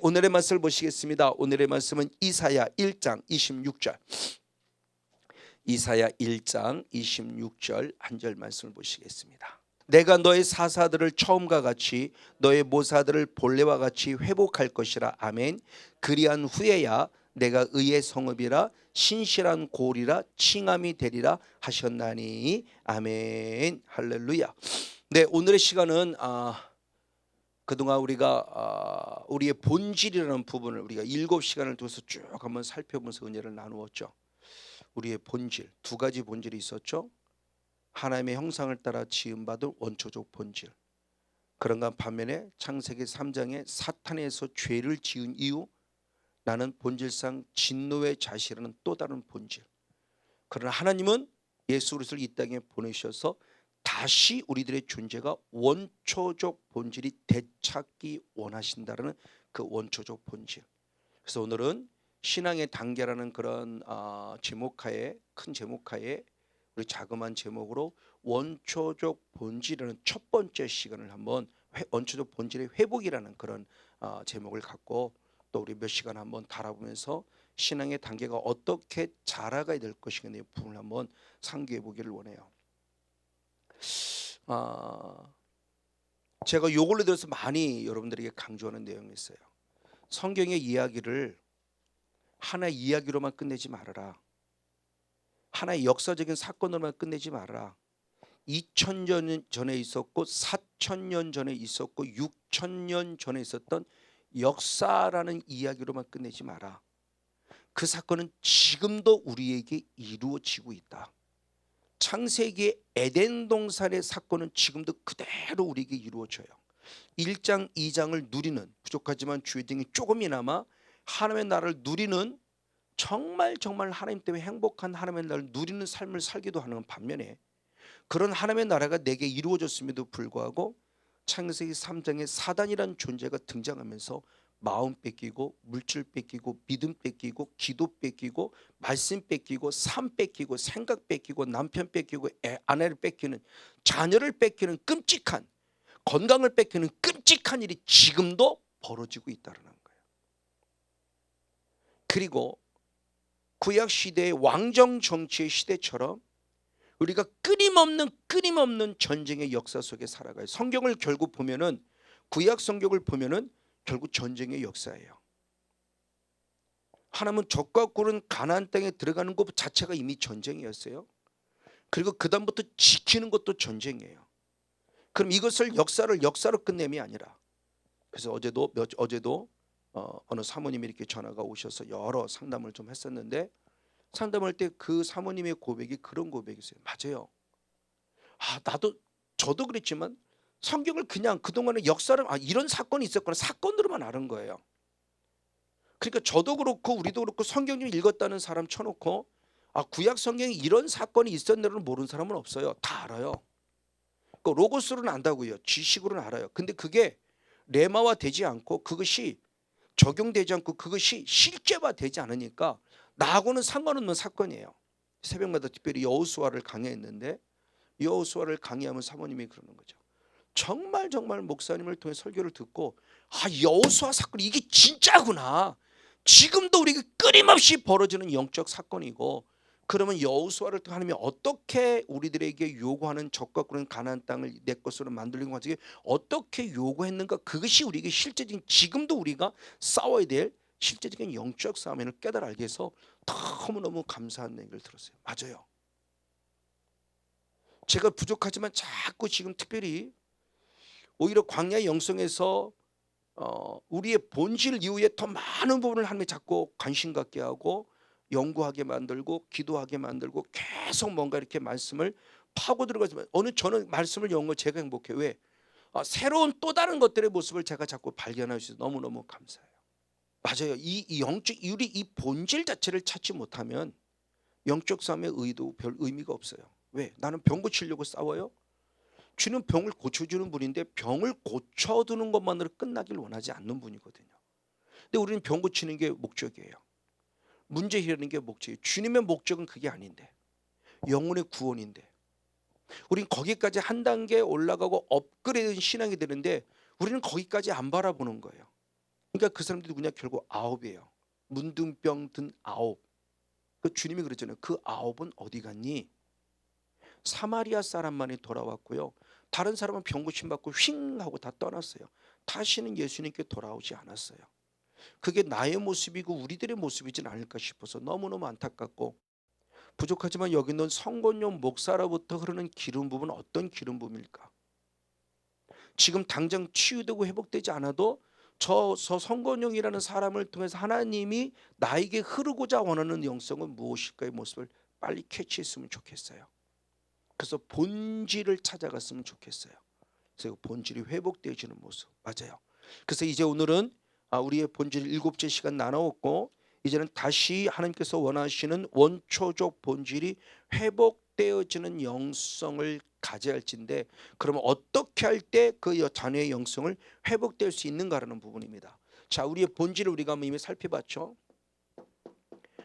오늘의 말씀을 보시겠습니다. 오늘의 말씀은 이사야 1장 26절. 이사야 1장 26절 한 절 말씀을 보시겠습니다. 내가 너의 사사들을 처음과 같이 너의 모사들을 본래와 같이 회복할 것이라. 아멘. 그리한 후에야 내가 의의 성읍이라 신실한 고리라 칭함이 되리라 하셨나니. 아멘. 할렐루야. 네, 오늘의 시간은 그동안 우리가 우리의 본질이라는 부분을 우리가 7시간을 두어서 쭉 한번 살펴보면서 은혜를 나누었죠. 우리의 본질, 두 가지 본질이 있었죠. 하나님의 형상을 따라 지음받은 원초적 본질. 그런가 반면에 창세기 3장에 사탄에서 죄를 지은 이후 나는 본질상 진노의 자식이라는 또 다른 본질. 그러나 하나님은 예수 그리스도를 이 땅에 보내셔서 다시 우리들의 존재가 원초적 본질이 되찾기 원하신다는 그 원초적 본질. 그래서 오늘은 신앙의 단계라는 그런 제목하에, 큰 제목하에 우리 자그마한 제목으로 원초적 본질이라는 첫 번째 시간을 한번 원초적 본질의 회복이라는 그런 제목을 갖고 또 우리 몇 시간 한번 달아보면서 신앙의 단계가 어떻게 자라가야 될 것인가의 부분을 한번 상기해 보기를 원해요. 제가 요걸로 들어서 많이 여러분들에게 강조하는 내용이 있어요. 성경의 이야기를 하나의 이야기로만 끝내지 말아라. 하나의 역사적인 사건으로만 끝내지 말아라. 2000년 전에 있었고 4000년 전에 있었고 6000년 전에 있었던 역사라는 이야기로만 끝내지 마라. 그 사건은 지금도 우리에게 이루어지고 있다. 창세기의 에덴 동산의 사건은 지금도 그대로 우리에게 이루어져요. 1장 2장을 누리는, 부족하지만 주의 등이 조금이나마 하나님의 나라를 누리는, 정말 하나님 때문에 행복한 하나님의 나라를 누리는 삶을 살기도 하는 반면에 그런 하나님의 나라가 내게 이루어졌음에도 불구하고 창세기 3장에 사단이라는 존재가 등장하면서 마음 뺏기고 물질 뺏기고 믿음 뺏기고 기도 뺏기고 말씀 뺏기고 삶 뺏기고 생각 뺏기고 남편 뺏기고 아내를 뺏기는, 자녀를 뺏기는 끔찍한, 건강을 뺏기는 끔찍한 일이 지금도 벌어지고 있다는 거예요. 그리고 구약 시대의 왕정 정치의 시대처럼 우리가 끊임없는 전쟁의 역사 속에 살아가요. 성경을 결국 보면은, 구약 성경을 보면은 결국 전쟁의 역사예요. 하나님은 적과 꿀은 가나안 땅에 들어가는 것 자체가 이미 전쟁이었어요. 그리고 그 다음부터 지키는 것도 전쟁이에요. 그럼 이것을 역사로 끝냄이 아니라, 그래서 어제도 어느 사모님이 이렇게 전화가 오셔서 여러 상담을 좀 했었는데, 상담할 때 그 사모님의 고백이 그런 고백이었어요. 맞아요. 저도 그랬지만 성경을 그냥 그동안의 역사를 이런 사건이 있었구나 사건으로만 아는 거예요. 그러니까 저도 그렇고 우리도 그렇고 성경 좀 읽었다는 사람 쳐놓고 구약 성경에 이런 사건이 있었네를 모르는 사람은 없어요. 다 알아요. 그 로고스로는 안다고요. 지식으로는 알아요. 근데 그게 레마화 되지 않고 그것이 적용되지 않고 그것이 실제화되지 않으니까 나하고는 상관없는 사건이에요. 새벽마다 특별히 여호수아를 강의했는데, 여호수아를 강의하면 사모님이 그러는 거죠. 정말 목사님을 통해 설교를 듣고 여호수아 사건 이게 진짜구나. 지금도 우리가 끊임없이 벌어지는 영적 사건이고, 그러면 여호수아를 통해 하나님이 어떻게 우리들에게 요구하는 적과 꿀은 가나안 땅을 내 것으로 만들는 과정에 어떻게 요구했는가, 그것이 우리에게 실제적인, 지금도 우리가 싸워야 될 실제적인 영적 싸움을 깨달아 알게 해서 너무너무 감사한 얘기를 들었어요. 맞아요. 제가 부족하지만 자꾸 지금 특별히 오히려 광야의 영성에서 우리의 본질 이후에 더 많은 부분을 하나님이 자꾸 관심 갖게 하고 연구하게 만들고 기도하게 만들고 계속 뭔가 이렇게 말씀을 파고 들어가지만 저는 말씀을 연구하고 제가 행복해요. 왜? 새로운 또 다른 것들의 모습을 제가 자꾸 발견할 수 있어서 너무너무 감사해요. 맞아요. 이 영적 우리 이 본질 자체를 찾지 못하면 영적 싸움의 의도 별 의미가 없어요. 왜? 나는 병 고치려고 싸워요? 주는 병을 고쳐주는 분인데 병을 고쳐두는 것만으로 끝나길 원하지 않는 분이거든요. 근데 우리는 병 고치는 게 목적이에요. 문제 해결하는 게 목적이에요. 주님의 목적은 그게 아닌데, 영혼의 구원인데, 우린 거기까지 한 단계 올라가고 업그레이드 신앙이 되는데 우리는 거기까지 안 바라보는 거예요. 그러니까 그 사람들이 누구냐? 결국 아홉이에요. 문둥병 든 아홉. 그 주님이 그랬잖아요. 그 아홉은 어디 갔니? 사마리아 사람만이 돌아왔고요. 다른 사람은 병 고침 받고 휙 하고 다 떠났어요. 다시는 예수님께 돌아오지 않았어요. 그게 나의 모습이고 우리들의 모습이진 않을까 싶어서 너무너무 안타깝고 부족하지만 여기 있는 성곤용 목사로부터 흐르는 기름 부음은 어떤 기름 부음일까? 지금 당장 치유되고 회복되지 않아도 저 성곤용이라는 사람을 통해서 하나님이 나에게 흐르고자 원하는 영성은 무엇일까의 모습을 빨리 캐치했으면 좋겠어요. 그래서 본질을 찾아갔으면 좋겠어요. 그래서 본질이 회복되어지는 모습 맞아요. 그래서 이제 오늘은 우리의 본질 7째 시간 나누었고 이제는 다시 하나님께서 원하시는 원초적 본질이 회복되어지는 영성을 가져야 할진데 그러면 어떻게 할 때 그 자녀의 영성을 회복될 수 있는가라는 부분입니다. 자, 우리의 본질을 우리가 이미 살펴봤죠.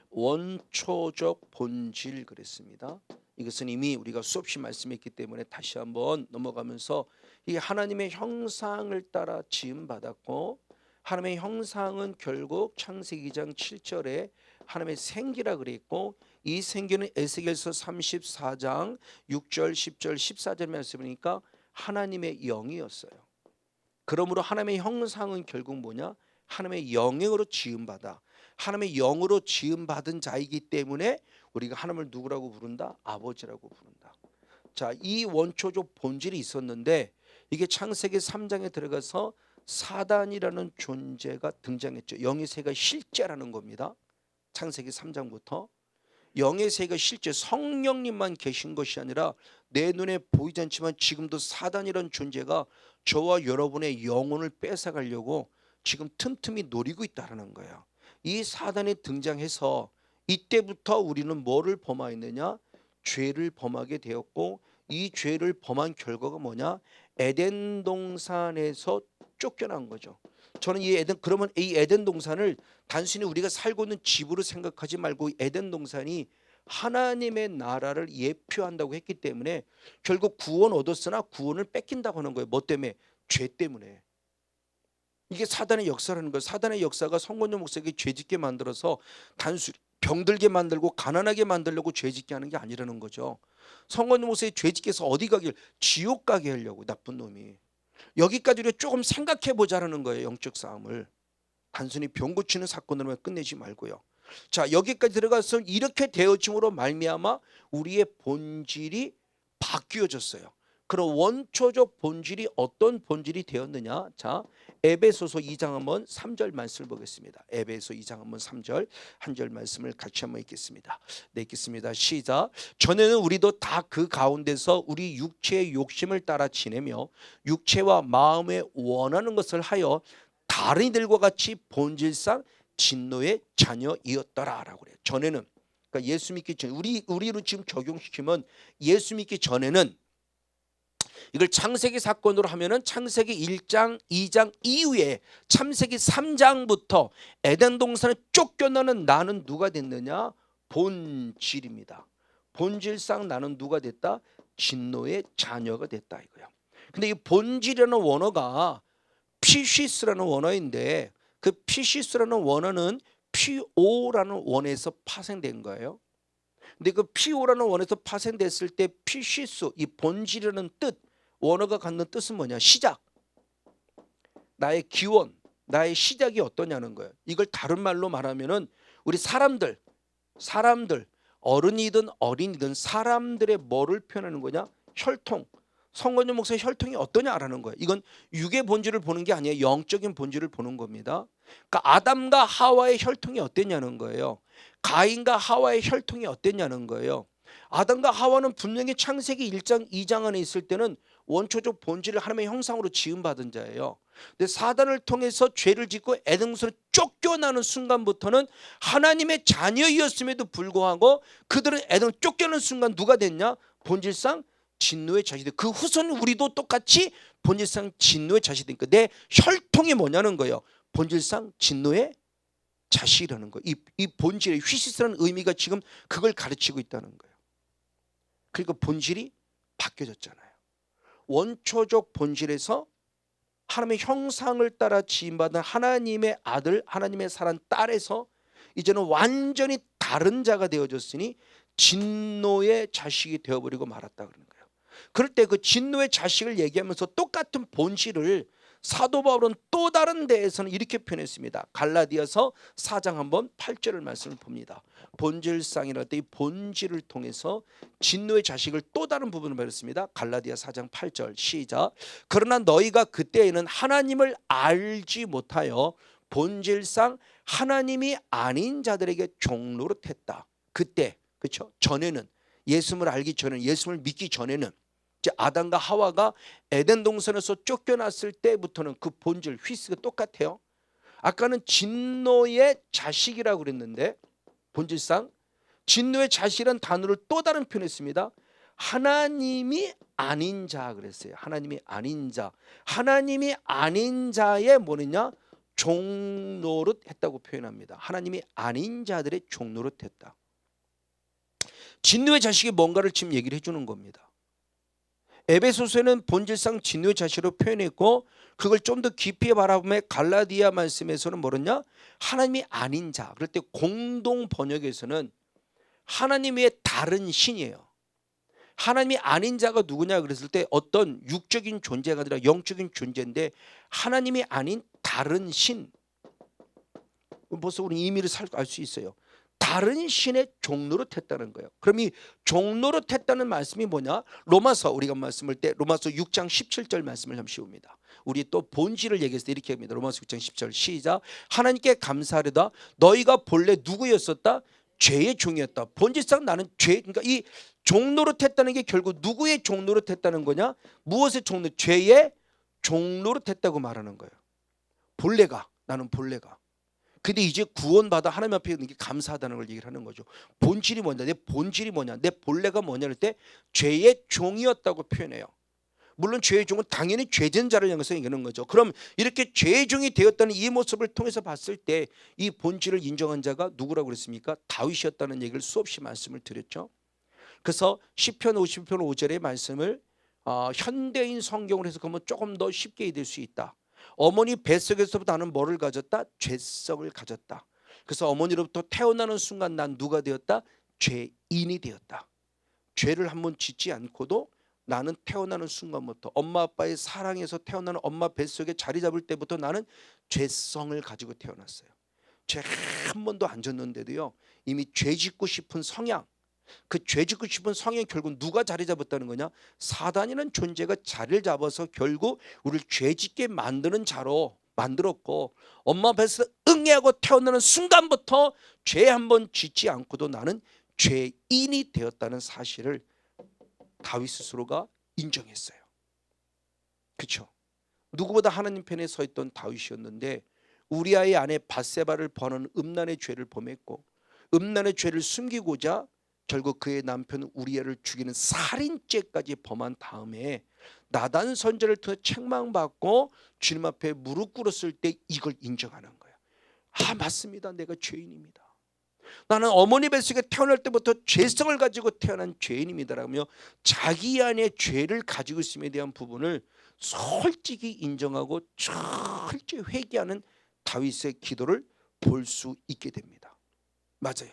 원초적 본질 그랬습니다. 이것은 이미 우리가 수없이 말씀했기 때문에 다시 한번 넘어가면서 이 하나님의 형상을 따라 지음 받았고 하나님의 형상은 결국 창세기 2장 7절에 하나님의 생기라 그랬고 이 생기는 에스겔서 34장 6절 10절 14절 말씀이니까 하나님의 영이었어요. 그러므로 하나님의 형상은 결국 뭐냐? 하나님의 영으로 지음받아 하나님의 영으로 지음받은 자이기 때문에 우리가 하나님을 누구라고 부른다? 아버지라고 부른다. 자, 이 원초적 본질이 있었는데 이게 창세기 3장에 들어가서 사단이라는 존재가 등장했죠. 영의 세가 실제라는 겁니다. 창세기 3장부터 영의 세가 실제 성령님만 계신 것이 아니라 내 눈에 보이지 않지만 지금도 사단이라는 존재가 저와 여러분의 영혼을 뺏어가려고 지금 틈틈이 노리고 있다는 거예요. 이 사단이 등장해서 이때부터 우리는 뭐를 범하였느냐? 죄를 범하게 되었고 이 죄를 범한 결과가 뭐냐? 에덴 동산에서 쫓겨난 거죠. 저는 그러면 이 에덴 동산을 단순히 우리가 살고 있는 집으로 생각하지 말고 에덴 동산이 하나님의 나라를 예표한다고 했기 때문에 결국 구원 얻었으나 구원을 뺏긴다고 하는 거예요. 뭐 때문에? 죄 때문에. 이게 사단의 역사라는 거예요. 사단의 역사가 성곤용 목사에게 죄짓게 만들어서 단순히 병들게 만들고 가난하게 만들려고 죄짓게 하는 게 아니라는 거죠. 성곤용 목사의 죄짓게 해서 어디 가길? 지옥 가게 하려고 나쁜 놈이. 여기까지 우리가 조금 생각해 보자라는 거예요. 영적 싸움을. 단순히 병 고치는 사건으로만 끝내지 말고요. 자, 여기까지 들어가서 이렇게 되어짐으로 말미암아 우리의 본질이 바뀌어졌어요. 그럼 원초적 본질이 어떤 본질이 되었느냐? 자, 에베소서 2장 한번 3절 말씀을 보겠습니다. 에베소 2장 한번 3절 한 절 말씀을 같이 한번 읽겠습니다. 네, 읽겠습니다. 시작. 전에는 우리도 다 그 가운데서 우리 육체의 욕심을 따라 지내며 육체와 마음에 원하는 것을 하여 다른 이들과 같이 본질상 진노의 자녀이었더라라고 그래요. 전에는 그러니까 예수 믿기 전 우리로 지금 적용시키면 예수 믿기 전에는 이걸 창세기 사건으로 하면은 창세기 1장, 2장 이후에 창세기 3장부터 에덴 동산에 쫓겨나는 나는 누가 됐느냐? 본질입니다. 본질상 나는 누가 됐다? 진노의 자녀가 됐다 이거야. 근데 이 본질이라는 원어가 피시스라는 원어인데 그 피시스라는 원어는 PO라는 원에서 파생된 거예요. 근데 그 PO라는 원에서 파생됐을 때 피시스 이 본질이라는 뜻 원어가 갖는 뜻은 뭐냐? 시작. 나의 기원, 나의 시작이 어떠냐는 거예요. 이걸 다른 말로 말하면은 우리 사람들 어른이든 어린이든 사람들의 뭐를 표현하는 거냐? 혈통. 성건용 목사의 혈통이 어떠냐라는 거예요. 이건 육의 본질을 보는 게 아니에요. 영적인 본질을 보는 겁니다. 그러니까 아담과 하와의 혈통이 어땠냐는 거예요. 가인과 하와의 혈통이 어땠냐는 거예요. 아담과 하와는 분명히 창세기 1장 2장 안에 있을 때는 원초적 본질을 하나님의 형상으로 지음받은 자예요. 근데 사단을 통해서 죄를 짓고 에덴에서 쫓겨나는 순간부터는 하나님의 자녀이었음에도 불구하고 그들은 에덴 쫓겨나는 순간 누가 됐냐? 본질상 진노의 자식들. 그 후손 우리도 똑같이 본질상 진노의 자식이니까 내 혈통이 뭐냐는 거예요. 본질상 진노의 자식이라는 거예요. 이 본질의 휘시스라는 의미가 지금 그걸 가르치고 있다는 거예요. 그러니까 본질이 바뀌어졌잖아요. 원초적 본질에서 하나님의 형상을 따라 지음받은 하나님의 아들, 하나님의 사랑 딸에서 이제는 완전히 다른 자가 되어졌으니 진노의 자식이 되어버리고 말았다 그러는 거예요. 그럴 때 그 진노의 자식을 얘기하면서 똑같은 본질을 사도 바울은 또 다른 데에서는 이렇게 표현했습니다. 갈라디아서 4장 한번 8절을 말씀을 봅니다. 본질상이라고 할 때 이 본질을 통해서 진노의 자식을 또 다른 부분을 말했습니다. 갈라디아 4장 8절 시작. 그러나 너희가 그때에는 하나님을 알지 못하여 본질상 하나님이 아닌 자들에게 종노릇했다. 그때, 그렇죠? 전에는, 예수님을 알기 전에는, 예수님을 믿기 전에는, 이제 아담과 하와가 에덴 동산에서 쫓겨났을 때부터는 그 본질 휘스가 똑같아요. 아까는 진노의 자식이라고 그랬는데 본질상 진노의 자식이라는 단어를 또 다른 표현했습니다. 하나님이 아닌 자 그랬어요. 하나님이 아닌 자. 하나님이 아닌 자의 뭐냐? 종노릇 했다고 표현합니다. 하나님이 아닌 자들의 종노릇 했다. 진노의 자식이 뭔가를 지금 얘기를 해주는 겁니다. 에베소서에는 본질상 진노의 자식으로 표현했고 그걸 좀 더 깊이 바라보면 갈라디아 말씀에서는 뭐랬냐? 하나님이 아닌 자. 그럴 때 공동 번역에서는 하나님 외에 다른 신이에요. 하나님이 아닌 자가 누구냐 그랬을 때 어떤 육적인 존재가 아니라 영적인 존재인데 하나님이 아닌 다른 신. 벌써 우리 의미를 알 수 있어요. 다른 신의 종노릇 했다는 거예요. 그럼 이 종노릇 했다는 말씀이 뭐냐? 로마서 우리가 말씀할 때 로마서 6장 17절 말씀을 잠시 봅니다. 우리 또 본질을 얘기해서 이렇게 합니다. 로마서 6장 10절 시작. 하나님께 감사하려다 너희가 본래 누구였었다? 죄의 종이었다. 본질상 나는 죄, 그러니까 이 종노릇 했다는 게 결국 누구의 종노릇 했다는 거냐? 무엇의 종노릇? 죄의 종노릇 했다고 말하는 거예요. 본래가, 나는 본래가. 근데 이제 구원받아 하나님 앞에 있는 게 감사하다는 걸 얘기를 하는 거죠. 본질이 뭐냐? 내 본질이 뭐냐? 내 본래가 뭐냐 할 때 죄의 종이었다고 표현해요. 물론 죄의 종은 당연히 죄진 자를 향해서 얘기하는 거죠. 그럼 이렇게 죄의 종이 되었다는 이 모습을 통해서 봤을 때 이 본질을 인정한 자가 누구라고 그랬습니까? 다윗이었다는 얘기를 수없이 말씀을 드렸죠. 그래서 시편 50편 5절의 말씀을 현대인 성경으로 해석하면 조금 더 쉽게 읽을 수 있다. 어머니 뱃속에서부터 나는 뭐를 가졌다? 죄성을 가졌다. 그래서 어머니로부터 태어나는 순간 난 누가 되었다? 죄인이 되었다. 죄를 한번 짓지 않고도 나는 태어나는 순간부터 엄마 아빠의 사랑에서 태어나는 엄마 뱃속에 자리 잡을 때부터 나는 죄성을 가지고 태어났어요. 죄 한 번도 안 졌는데도요 이미 죄 짓고 싶은 성향, 그 죄 짓고 싶은 성향이 결국 누가 자리 잡았다는 거냐? 사단이라는 존재가 자리를 잡아서 결국 우리를 죄 짓게 만드는 자로 만들었고 엄마 뱃에서 응애하고 태어나는 순간부터 죄 한 번 짓지 않고도 나는 죄인이 되었다는 사실을 다윗 스스로가 인정했어요. 그렇죠? 누구보다 하나님 편에 서 있던 다윗이었는데 우리아의 아내 밧세바를 버는 음란의 죄를 범했고 음란의 죄를 숨기고자 결국 그의 남편 우리아를 죽이는 살인죄까지 범한 다음에 나단 선지자를 통해 책망받고 주님 앞에 무릎 꿇었을 때 이걸 인정하는 거예요. 아, 맞습니다. 내가 죄인입니다. 나는 어머니 뱃속에 태어날 때부터 죄성을 가지고 태어난 죄인입니다라며 자기 안에 죄를 가지고 있음에 대한 부분을 솔직히 인정하고 철저히 회개하는 다윗의 기도를 볼 수 있게 됩니다. 맞아요.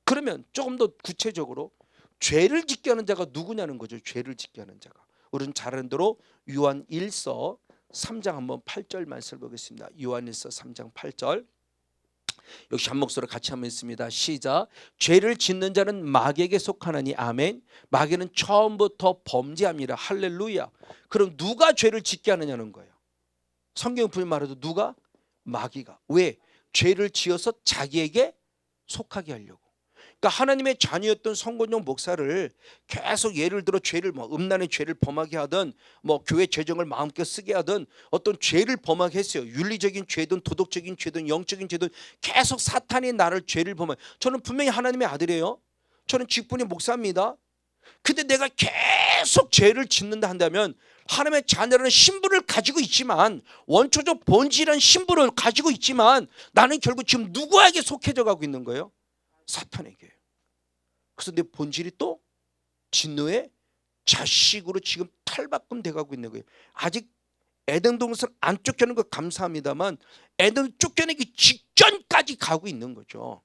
그러면 조금 더 구체적으로 죄를 짓게 하는 자가 누구냐는 거죠. 죄를 짓게 하는 자가. 우리는 잘 아는 대로 요한 1서 3장 한번 8절 말씀을 보겠습니다. 요한 1서 3장 8절 역시 한 목소리로 같이 한번 읽습니다. 시작. 죄를 짓는 자는 마귀에게 속하나니 아멘. 마귀는 처음부터 범죄합니다. 할렐루야. 그럼 누가 죄를 짓게 하느냐는 거예요. 성경 분명히 말해도 누가? 마귀가. 왜? 죄를 지어서 자기에게 속하게 하려고. 그러니까 하나님의 자녀였던 성건용 목사를 계속 예를 들어 죄를 음란의 죄를 범하게 하든 교회 재정을 마음껏 쓰게 하든 어떤 죄를 범하게 했어요. 윤리적인 죄든 도덕적인 죄든 영적인 죄든 계속 사탄이 나를 죄를 범하게. 저는 분명히 하나님의 아들이에요. 저는 직분이 목사입니다. 근데 내가 계속 죄를 짓는다 한다면 하나님의 자녀라는 신분을 가지고 있지만 원초적 본질한 신분을 가지고 있지만 나는 결국 지금 누구에게 속해져 가고 있는 거예요? 사탄에게. 그래서 내 본질이 또 진노의 자식으로 지금 탈바꿈 돼가고 있는 거예요. 아직 에덴 동산 안 쫓겨는 거 감사합니다만 에덴 쫓겨내기 직전까지 가고 있는 거죠.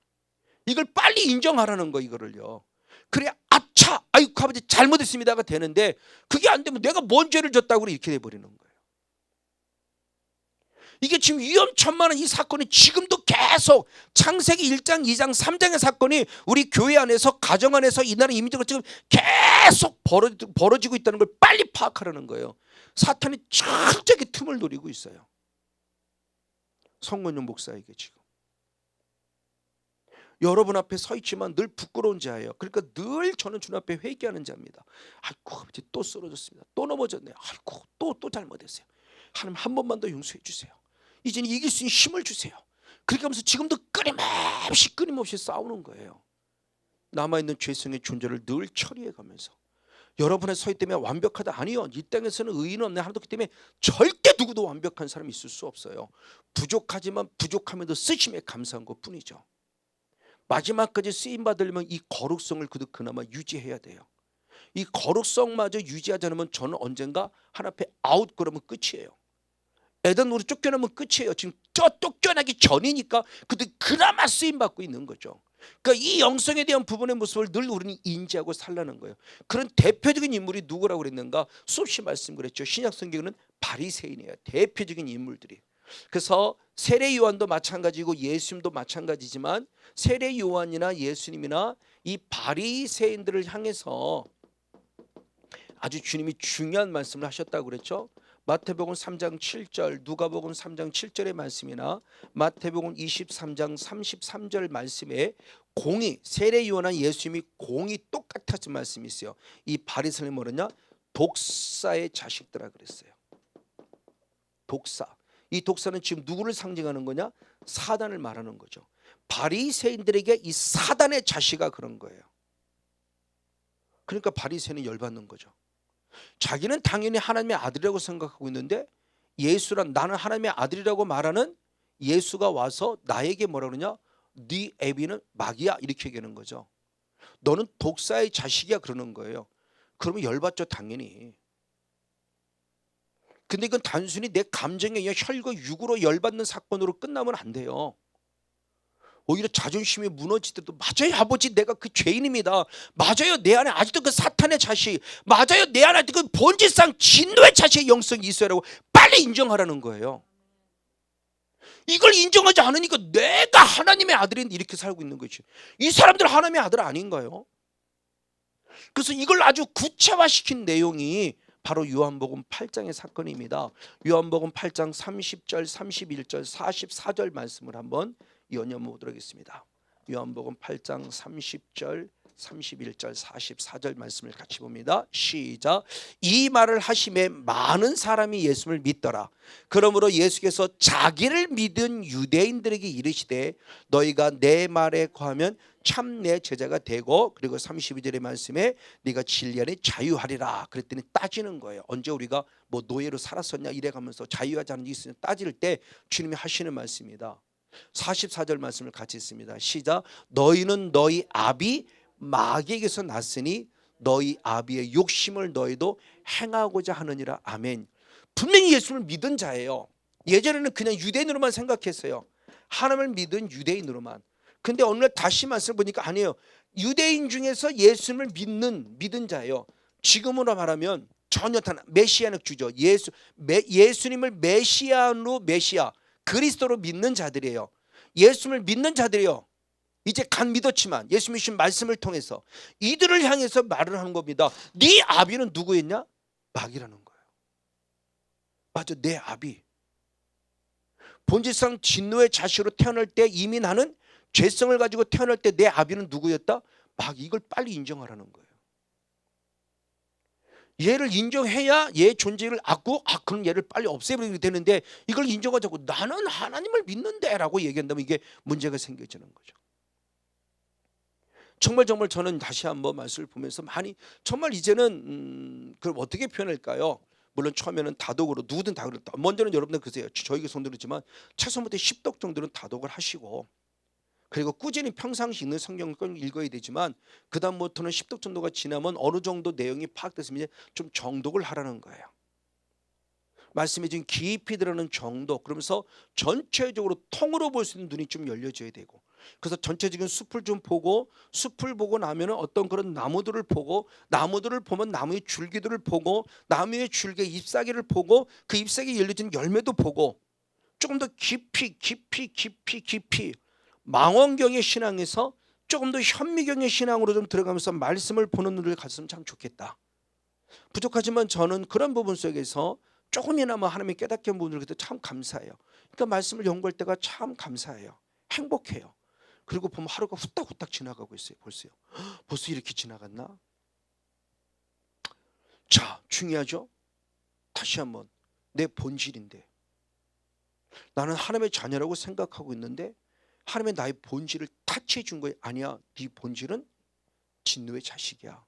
이걸 빨리 인정하라는 거, 이거를요. 그래야 아차, 아이고 아버지 잘못했습니다가 되는데, 그게 안 되면 내가 뭔 죄를 졌다고 이렇게 돼버리는 거예요. 이게 지금 위험천만한 이 사건이 지금도 계속 창세기 1장, 2장, 3장의 사건이 우리 교회 안에서, 가정 안에서, 이 나라 이민족을 지금 계속 벌어지고 있다는 걸 빨리 파악하라는 거예요. 사탄이 철저하게 틈을 노리고 있어요. 성문용 목사에게 지금. 여러분 앞에 서 있지만 늘 부끄러운 자예요. 그러니까 늘 저는 주님 앞에 회개하는 자입니다. 아이고 아버지 또 쓰러졌습니다. 또 넘어졌네요. 아이고 또 잘못했어요. 하나님 한 번만 더 용서해 주세요. 이제는 이길 수 있는 힘을 주세요. 그렇게 하면서 지금도 끊임없이 싸우는 거예요. 남아있는 죄성의 존재를 늘 처리해 가면서. 여러분의 서 있다면 완벽하다, 아니요. 이 땅에서는 의인은 없네. 하나님 때문에 절대 누구도 완벽한 사람이 있을 수 없어요. 부족하지만 부족함에도 쓰심에 감사한 것 뿐이죠. 마지막까지 쓰임받으려면 이 거룩성을 그나마 유지해야 돼요. 이 거룩성마저 유지하지 않으면 저는 언젠가 하나님 앞에 아웃, 그러면 끝이에요. 에덴으로 쫓겨나면 끝이에요. 지금 쫓겨나기 전이니까 그들 그나마 쓰임받고 있는 거죠. 그러니까 이 영성에 대한 부분의 모습을 늘 우리는 인지하고 살라는 거예요. 그런 대표적인 인물이 누구라고 그랬는가? 수없이 말씀드렸죠. 신약 성경은 바리새인이에요. 대표적인 인물들이. 그래서 세례 요한도 마찬가지고 예수님도 마찬가지지만, 세례 요한이나 예수님이나 이 바리새인들을 향해서 아주 주님이 중요한 말씀을 하셨다고 그랬죠. 마태복음 3장 7절, 누가복음 3장 7절의 말씀이나 마태복음 23장 33절 말씀에 공이, 세례 요한과 예수님이 공이 똑같았던 말씀이 있어요. 이 바리새인이 뭐랬냐? 독사의 자식들아 그랬어요. 독사. 이 독사는 지금 누구를 상징하는 거냐? 사단을 말하는 거죠. 바리새인들에게 이 사단의 자식아 그런 거예요. 그러니까 바리새인은 열받는 거죠. 자기는 당연히 하나님의 아들이라고 생각하고 있는데, 예수란, 나는 하나님의 아들이라고 말하는 예수가 와서 나에게 뭐라 그러냐? 네 애비는 마귀야, 이렇게 얘기하는 거죠. 너는 독사의 자식이야 그러는 거예요. 그러면 열받죠, 당연히. 근데 이건 단순히 내 감정에 의한 혈과 육으로 열받는 사건으로 끝나면 안 돼요. 오히려 자존심이 무너지더라도, 맞아요 아버지 내가 그 죄인입니다. 맞아요 내 안에 아직도 그 사탄의 자식, 맞아요 내 안에 그 본질상 진노의 자식의 영성이 있어요라고 빨리 인정하라는 거예요. 이걸 인정하지 않으니까 내가 하나님의 아들인데 이렇게 살고 있는 거지. 이 사람들 하나님의 아들 아닌가요? 그래서 이걸 아주 구체화시킨 내용이 바로 요한복음 8장의 사건입니다. 요한복음 8장 30절, 31절, 44절 말씀을 한번 연연해 보도록 하겠습니다. 요한복음 8장 30절, 31절, 44절 말씀을 같이 봅니다. 시작. 이 말을 하심에 많은 사람이 예수를 믿더라. 그러므로 예수께서 자기를 믿은 유대인들에게 이르시되 너희가 내 말에 거하면 참 내 제자가 되고, 그리고 32절의 말씀에 네가 진리 안에 자유하리라. 그랬더니 따지는 거예요. 언제 우리가 뭐 노예로 살았었냐 이래가면서 자유하지 않은 일이 있으면 따질 때 주님이 하시는 말씀입니다. 44절 말씀을 같이 읽습니다. 시작. 너희는 너희 아비 마귀에게서 났으니 너희 아비의 욕심을 너희도 행하고자 하느니라. 아멘. 분명히 예수를 믿은 자예요. 예전에는 그냥 유대인으로만 생각했어요. 하나님을 믿은 유대인으로만. 근데 어느 날 다시 말씀을 보니까 아니에요. 유대인 중에서 예수님을 믿은 자예요. 지금으로 말하면 전혀 다른 메시아닉 주죠. 예수님을 메시아 그리스도로 믿는 자들이에요. 예수님을 믿는 자들이에요. 이제 간 믿었지만 예수님이 주신 말씀을 통해서 이들을 향해서 말을 하는 겁니다. 네 아비는 누구였냐? 마귀라는 거예요. 맞아, 내 아비. 본질상 진노의 자식으로 태어날 때 이미 나는 죄성을 가지고 태어날 때 내 아비는 누구였다? 마귀. 이걸 빨리 인정하라는 거예요. 얘를 인정해야 얘 존재를 악고, 그럼 얘를 빨리 없애버리게 되는데, 이걸 인정하지 않고 나는 하나님을 믿는데 라고 얘기한다면 이게 문제가 생겨지는 거죠. 정말 저는 다시 한번 말씀을 보면서 많이 정말 이제는 그걸 어떻게 표현할까요? 물론 처음에는 다독으로 누구든 다 그랬다. 먼저는 여러분들 그러세요. 저에게 성도였지만 최소한부터 10독 정도는 다독을 하시고, 그리고 꾸준히 평상시 있는 성경을 읽어야 되지만 그 다음부터는 10독 정도가 지나면 어느 정도 내용이 파악됐으면 좀 정독을 하라는 거예요. 말씀에 지금 깊이 들어가는 정도, 그러면서 전체적으로 통으로 볼 수 있는 눈이 좀 열려져야 되고, 그래서 전체적인 숲을 좀 보고, 숲을 보고 나면은 어떤 그런 나무들을 보고, 나무들을 보면 나무의 줄기들을 보고, 나무의 줄기의 잎사귀를 보고, 그 잎사귀에 열려진 열매도 보고, 조금 더 깊이 망원경의 신앙에서 조금 더 현미경의 신앙으로 좀 들어가면서 말씀을 보는 눈을 가졌으면 참 좋겠다. 부족하지만 저는 그런 부분 속에서 조금이나마 하나님이 깨닫게 한 부분을 그때 참 감사해요. 그러니까 말씀을 연구할 때가 참 감사해요. 행복해요. 그리고 보면 하루가 후딱후딱 지나가고 있어요. 벌써 이렇게 지나갔나? 자, 중요하죠. 다시 한번, 내 본질인데, 나는 하나님의 자녀라고 생각하고 있는데 하나님의 나의 본질을 타치해 준 거예요. 아니야, 네 본질은 진노의 자식이야.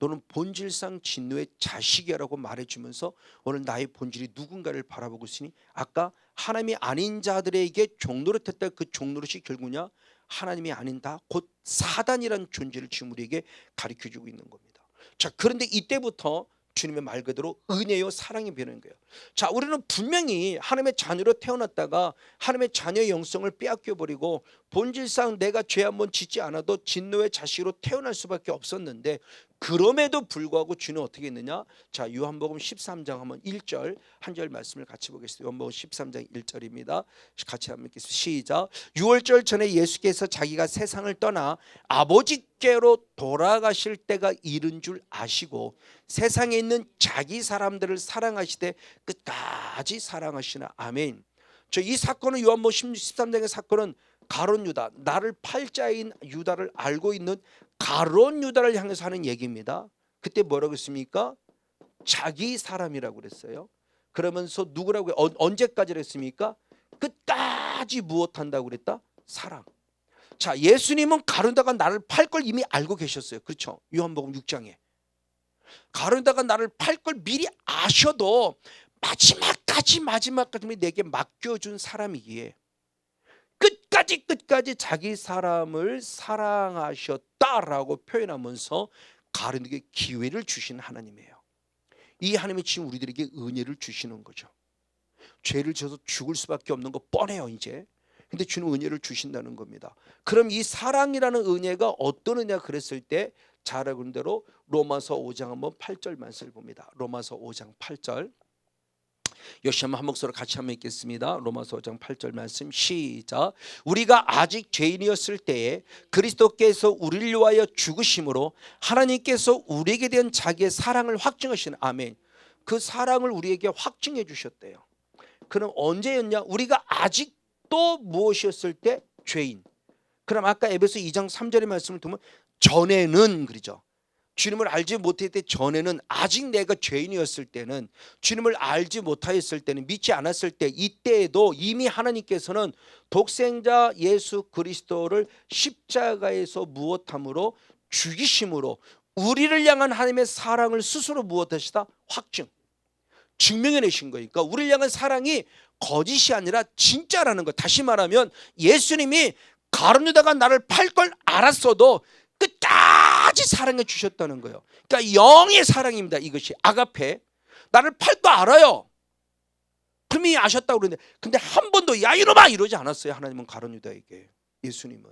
너는 본질상 진노의 자식이라고 말해주면서 오늘 나의 본질이 누군가를 바라보고 있으니, 아까 하나님이 아닌 자들에게 종노릇했다, 그 종노릇이 결국냐, 하나님이 아닌 다 곧 사단이라는 존재를 지금 우리에게 가르쳐주고 있는 겁니다. 자, 그런데 이때부터 주님의 말 그대로 은혜요 사랑이 변하는 거예요. 자, 우리는 분명히 하나님의 자녀로 태어났다가 하나님의 자녀의 영성을 빼앗겨 버리고 본질상 내가 죄 한번 짓지 않아도 진노의 자식으로 태어날 수밖에 없었는데, 그럼에도 불구하고 주는 어떻게 했느냐? 자, 요한복음 13장 한번 1절 한 절 말씀을 같이 보겠습니다. 요한복음 13장 1절입니다. 같이 한번 읽겠습니다. 시작. 6월절 전에 예수께서 자기가 세상을 떠나 아버지께로 돌아가실 때가 이른 줄 아시고 세상에 있는 자기 사람들을 사랑하시되 끝까지 사랑하시나. 아멘. 저 이 사건은 요한복음 13장의 사건은 가룟 유다, 나를 팔자인 유다를 알고 있는 가룟 유다를 향해서 하는 얘기입니다. 그때 뭐라고 했습니까? 자기 사람이라고 그랬어요. 그러면서 누구라고 언제까지 했습니까? 끝까지 무엇한다고 그랬다? 사랑. 자, 예수님은 가룟 유다가 나를 팔 걸 이미 알고 계셨어요. 그렇죠? 요한복음 6장에 가룟 유다가 나를 팔 걸 미리 아셔도 마지막까지 내게 맡겨준 사람이기에 끝까지 자기 사람을 사랑하셨다라고 표현하면서 가룟에게 기회를 주신 하나님이에요. 이 하나님이 지금 우리들에게 은혜를 주시는 거죠. 죄를 져서 죽을 수밖에 없는 거 뻔해요 이제. 근데 주는 은혜를 주신다는 겁니다. 그럼 이 사랑이라는 은혜가 어떤 은혜냐 그랬을 때 잘 알고 있는 대로 로마서 5장 한번 8절 말씀을 봅니다. 로마서 5장 8절 역시 한번 한 목소리로 같이 한번 읽겠습니다. 로마서 5장 8절 말씀 시작. 우리가 아직 죄인이었을 때에 그리스도께서 우리를 위하여 죽으심으로 하나님께서 우리에게 대한 자기의 사랑을 확증하시는. 아멘. 그 사랑을 우리에게 확증해 주셨대요. 그럼 언제였냐? 우리가 아직도 무엇이었을 때? 죄인. 그럼 아까 에베소 2장 3절의 말씀을 보면 전에는 그러죠. 주님을 알지 못했을 때, 전에는 아직 내가 죄인이었을 때는, 주님을 알지 못하였을 때는, 믿지 않았을 때, 이때에도 이미 하나님께서는 독생자 예수 그리스도를 십자가에서 무엇함으로? 죽이심으로 우리를 향한 하나님의 사랑을 스스로 무엇하시다? 확증, 증명해내신 거니까 우리를 향한 사랑이 거짓이 아니라 진짜라는 거. 다시 말하면 예수님이 가룟 유다가 나를 팔 걸 알았어도 끝까지 사랑해 주셨다는 거예요. 그러니까 영의 사랑입니다. 이것이 아가페. 나를 팔 거 알아요. 분명히 아셨다고 그러는데, 근데 한 번도 야 이놈아 이러지 않았어요. 하나님은 가룟 유다에게. 예수님은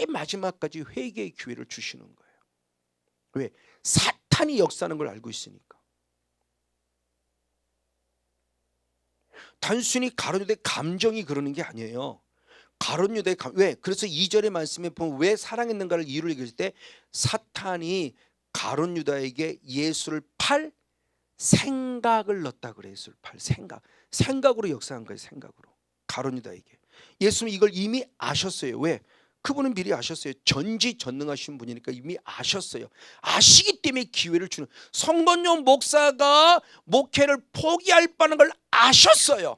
마지막까지 회개의 기회를 주시는 거예요. 왜? 사탄이 역사하는 걸 알고 있으니까. 단순히 가룟 유다의 감정이 그러는 게 아니에요. 가룟 유다의 왜? 그래서 2절의 말씀에 보면 왜 사랑했는가를 이유를 얘기할 때 사탄이 가룟 유다에게 예수를 팔 생각을 넣었다 그래요. 예수를 팔 생각으로 역사한 거예요. 생각으로. 가룟 유다에게. 예수는 이걸 이미 아셨어요. 왜? 그분은 미리 아셨어요. 전지전능하신 분이니까 이미 아셨어요. 아시기 때문에 기회를 주는. 성건용 목사가 목회를 포기할 뻔한 걸 아셨어요.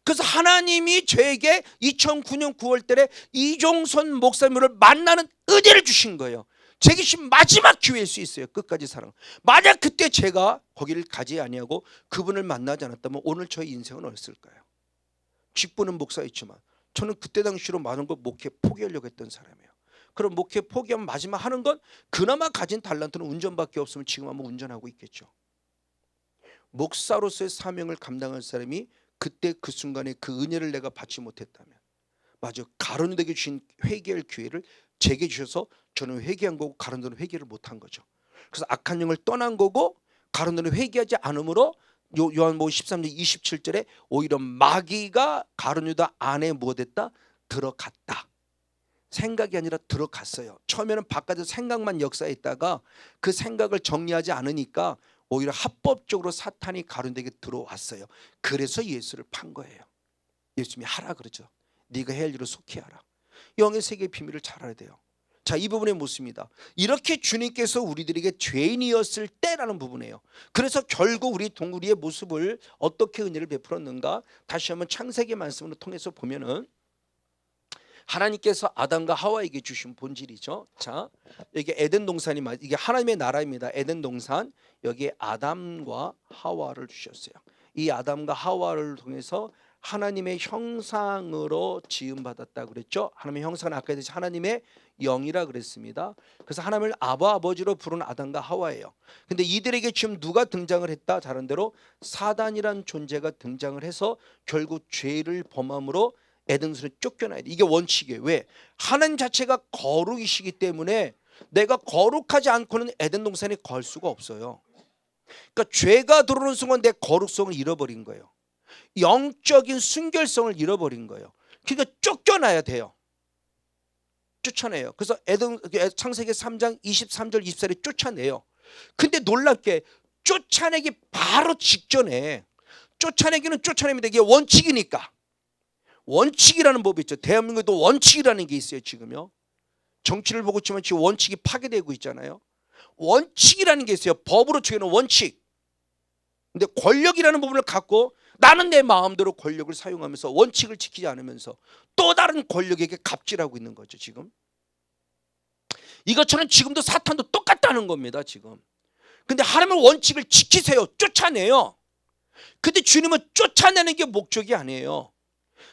그래서 하나님이 저에게 2009년 9월달에 이종선 목사님을 만나는 은혜를 주신 거예요. 제게 지금 마지막 기회일 수 있어요. 끝까지 사랑. 만약 그때 제가 거기를 가지 아니하고 그분을 만나지 않았다면 오늘 저의 인생은 어땠을까요? 직분은 목사였지만 저는 그때 당시로 많은 걸 목회 포기하려고 했던 사람이에요. 그럼 목회 포기하면 마지막 하는 건 그나마 가진 달란트는 운전밖에 없으면 지금 한번 운전하고 있겠죠. 목사로서의 사명을 감당할 사람이 그때 그 순간에 그 은혜를 내가 받지 못했다면, 맞아, 가론유다에게 주신 회개할 기회를 제게 주셔서 저는 회개한 거고 가론유다는 회개를 못한 거죠. 그래서 악한 영을 떠난 거고 가론유다는 회개하지 않으므로 요한복음 13장 27절에 오히려 마귀가 가론유다 안에 무엇했다? 들어갔다. 생각이 아니라 들어갔어요. 처음에는 바깥에서 생각만 역사했다가 그 생각을 정리하지 않으니까 오히려 합법적으로 사탄이 가론유다에게 들어왔어요. 그래서 예수를 판 거예요. 예수님이 하라 그러죠. 네가 해야 할 일을 속히 하라. 영의 세계의 비밀을 잘 알아야 돼요. 자, 이 부분의 모습입니다. 이렇게 주님께서 우리들에게 죄인이었을 때라는 부분이에요. 그래서 결국 우리의 모습을 어떻게 은혜를 베풀었는가? 다시 한번 창세기 말씀을 통해서 보면은 하나님께서 아담과 하와에게 주신 본질이죠. 자, 여기 에덴 동산이 이게 하나님의 나라입니다. 에덴 동산, 여기에 아담과 하와를 주셨어요. 이 아담과 하와를 통해서 하나님의 형상으로 지음받았다 그랬죠. 하나님의 형상은 아까 얘기했듯이 하나님의 영이라 그랬습니다. 그래서 하나님을 아버지로 부르는 아담과 하와예요. 근데 이들에게 지금 누가 등장을 했다? 다른 대로 사단이란 존재가 등장을 해서 결국 죄를 범함으로 에덴에서 쫓겨나야 돼. 이게 원칙이에요. 왜? 하나님 자체가 거룩이시기 때문에 내가 거룩하지 않고는 에덴 동산에 걸 수가 없어요. 그러니까 죄가 들어오는 순간 내 거룩성을 잃어버린 거예요. 영적인 순결성을 잃어버린 거예요. 그러니까 쫓겨나야 돼요. 쫓아내요. 그래서 창세기 3장 23절 24절에 쫓아내요. 근데 놀랍게 쫓아내기 바로 직전에, 쫓아내기는 쫓아냅니다. 이게 원칙이니까. 원칙이라는 법이 있죠. 대한민국에도 원칙이라는 게 있어요. 지금요. 정치를 보고 있지만 지금 원칙이 파괴되고 있잖아요. 원칙이라는 게 있어요. 법으로 정해놓은 원칙. 근데 권력이라는 부분을 갖고 나는 내 마음대로 권력을 사용하면서 원칙을 지키지 않으면서 또 다른 권력에게 갑질하고 있는 거죠. 지금 이것처럼 지금도 사탄도 똑같다는 겁니다. 지금. 근데 하나님의 원칙을 지키세요. 쫓아내요. 근데 주님은 쫓아내는 게 목적이 아니에요.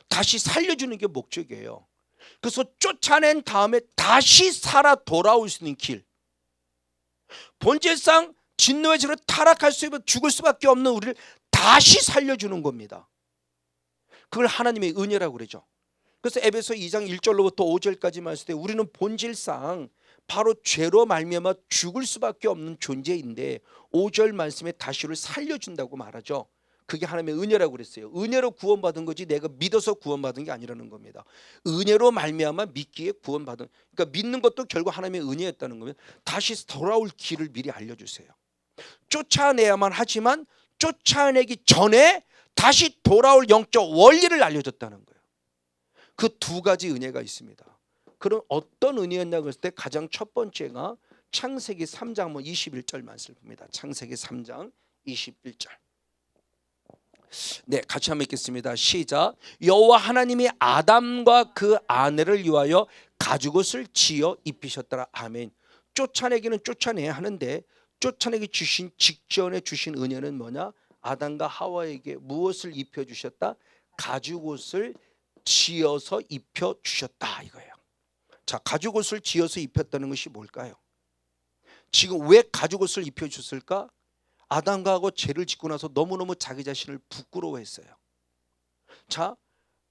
다시 살려주는 게 목적이에요. 그래서 쫓아낸 다음에 다시 살아 돌아올 수 있는 길, 본질상 진노의 죄로 타락할 수 있고 죽을 수밖에 없는 우리를 다시 살려주는 겁니다. 그걸 하나님의 은혜라고 그러죠. 그래서 에베소 2장 1절로부터 5절까지 말씀 때 우리는 본질상 바로 죄로 말미암아 죽을 수밖에 없는 존재인데 5절 말씀에 다시 우리를 살려준다고 말하죠. 그게 하나님의 은혜라고 그랬어요. 은혜로 구원받은 거지 내가 믿어서 구원받은 게 아니라는 겁니다. 은혜로 말미암아 믿기에 구원받은, 그러니까 믿는 것도 결국 하나님의 은혜였다는 거면 다시 돌아올 길을 미리 알려주세요. 쫓아내야만 하지만 쫓아내기 전에 다시 돌아올 영적 원리를 알려줬다는 거예요. 그 두 가지 은혜가 있습니다. 그럼 어떤 은혜였냐고 했을 때 가장 첫 번째가 창세기 3장 21절 말씀을 봅니다. 창세기 3장 21절. 네, 같이 한번 읽겠습니다. 시작. 여호와 하나님이 아담과 그 아내를 위하여 가죽옷을 지어 입히셨더라. 아멘. 쫓아내기는 쫓아내야 하는데 쫓아내기 주신 직전에 주신 은혜는 뭐냐? 아담과 하와에게 무엇을 입혀주셨다? 가죽옷을 지어서 입혀주셨다 이거예요. 자, 가죽옷을 지어서 입혔다는 것이 뭘까요? 지금 왜 가죽옷을 입혀주셨을까? 아담과 하고 죄를 짓고 나서 너무너무 자기 자신을 부끄러워했어요. 자,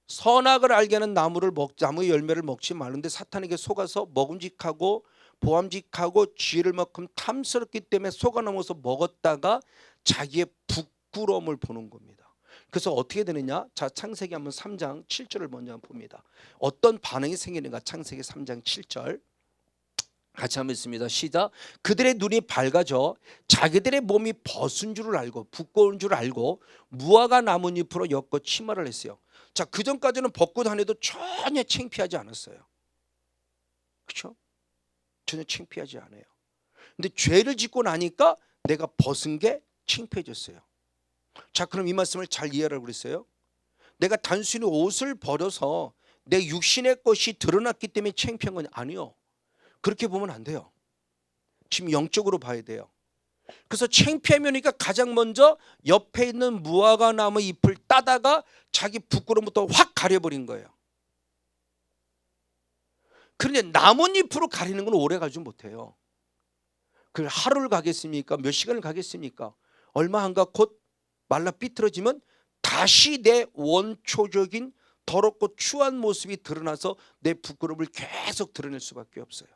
선악을 알게 하는 나무의 열매를 먹지 말는데 사탄에게 속아서 먹음직하고 보암직하고 쥐를 만큼 탐스럽기 때문에 속아 넘어서 먹었다가 자기의 부끄러움을 보는 겁니다. 그래서 어떻게 되느냐? 자, 창세기 한번 3장 7절을 먼저 한번 봅니다. 어떤 반응이 생기는가? 창세기 3장 7절 같이 한번 읽습니다. 시작. 그들의 눈이 밝아져 자기들의 몸이 벗은 줄을 알고 부끄러운 줄 알고 무화과 나뭇잎으로 엮어 치마를 했어요. 자, 그 전까지는 벗고 다녀도 전혀 창피하지 않았어요. 그렇죠? 전혀 창피하지 않아요. 근데 죄를 짓고 나니까 내가 벗은 게 창피해졌어요. 자, 그럼 이 말씀을 잘 이해하라고 그랬어요. 내가 단순히 옷을 버려서 내 육신의 것이 드러났기 때문에 창피한 건 아니요. 그렇게 보면 안 돼요. 지금 영적으로 봐야 돼요. 그래서 창피하면이니까 가장 먼저 옆에 있는 무화과 나무 잎을 따다가 자기 부끄러움부터 확 가려버린 거예요. 그런데 나뭇잎으로 가리는 건 오래 가지 못해요. 그 하루를 가겠습니까? 몇 시간을 가겠습니까? 얼마 안 가 곧 말라 삐뚤어지면 다시 내 원초적인 더럽고 추한 모습이 드러나서 내 부끄러움을 계속 드러낼 수밖에 없어요.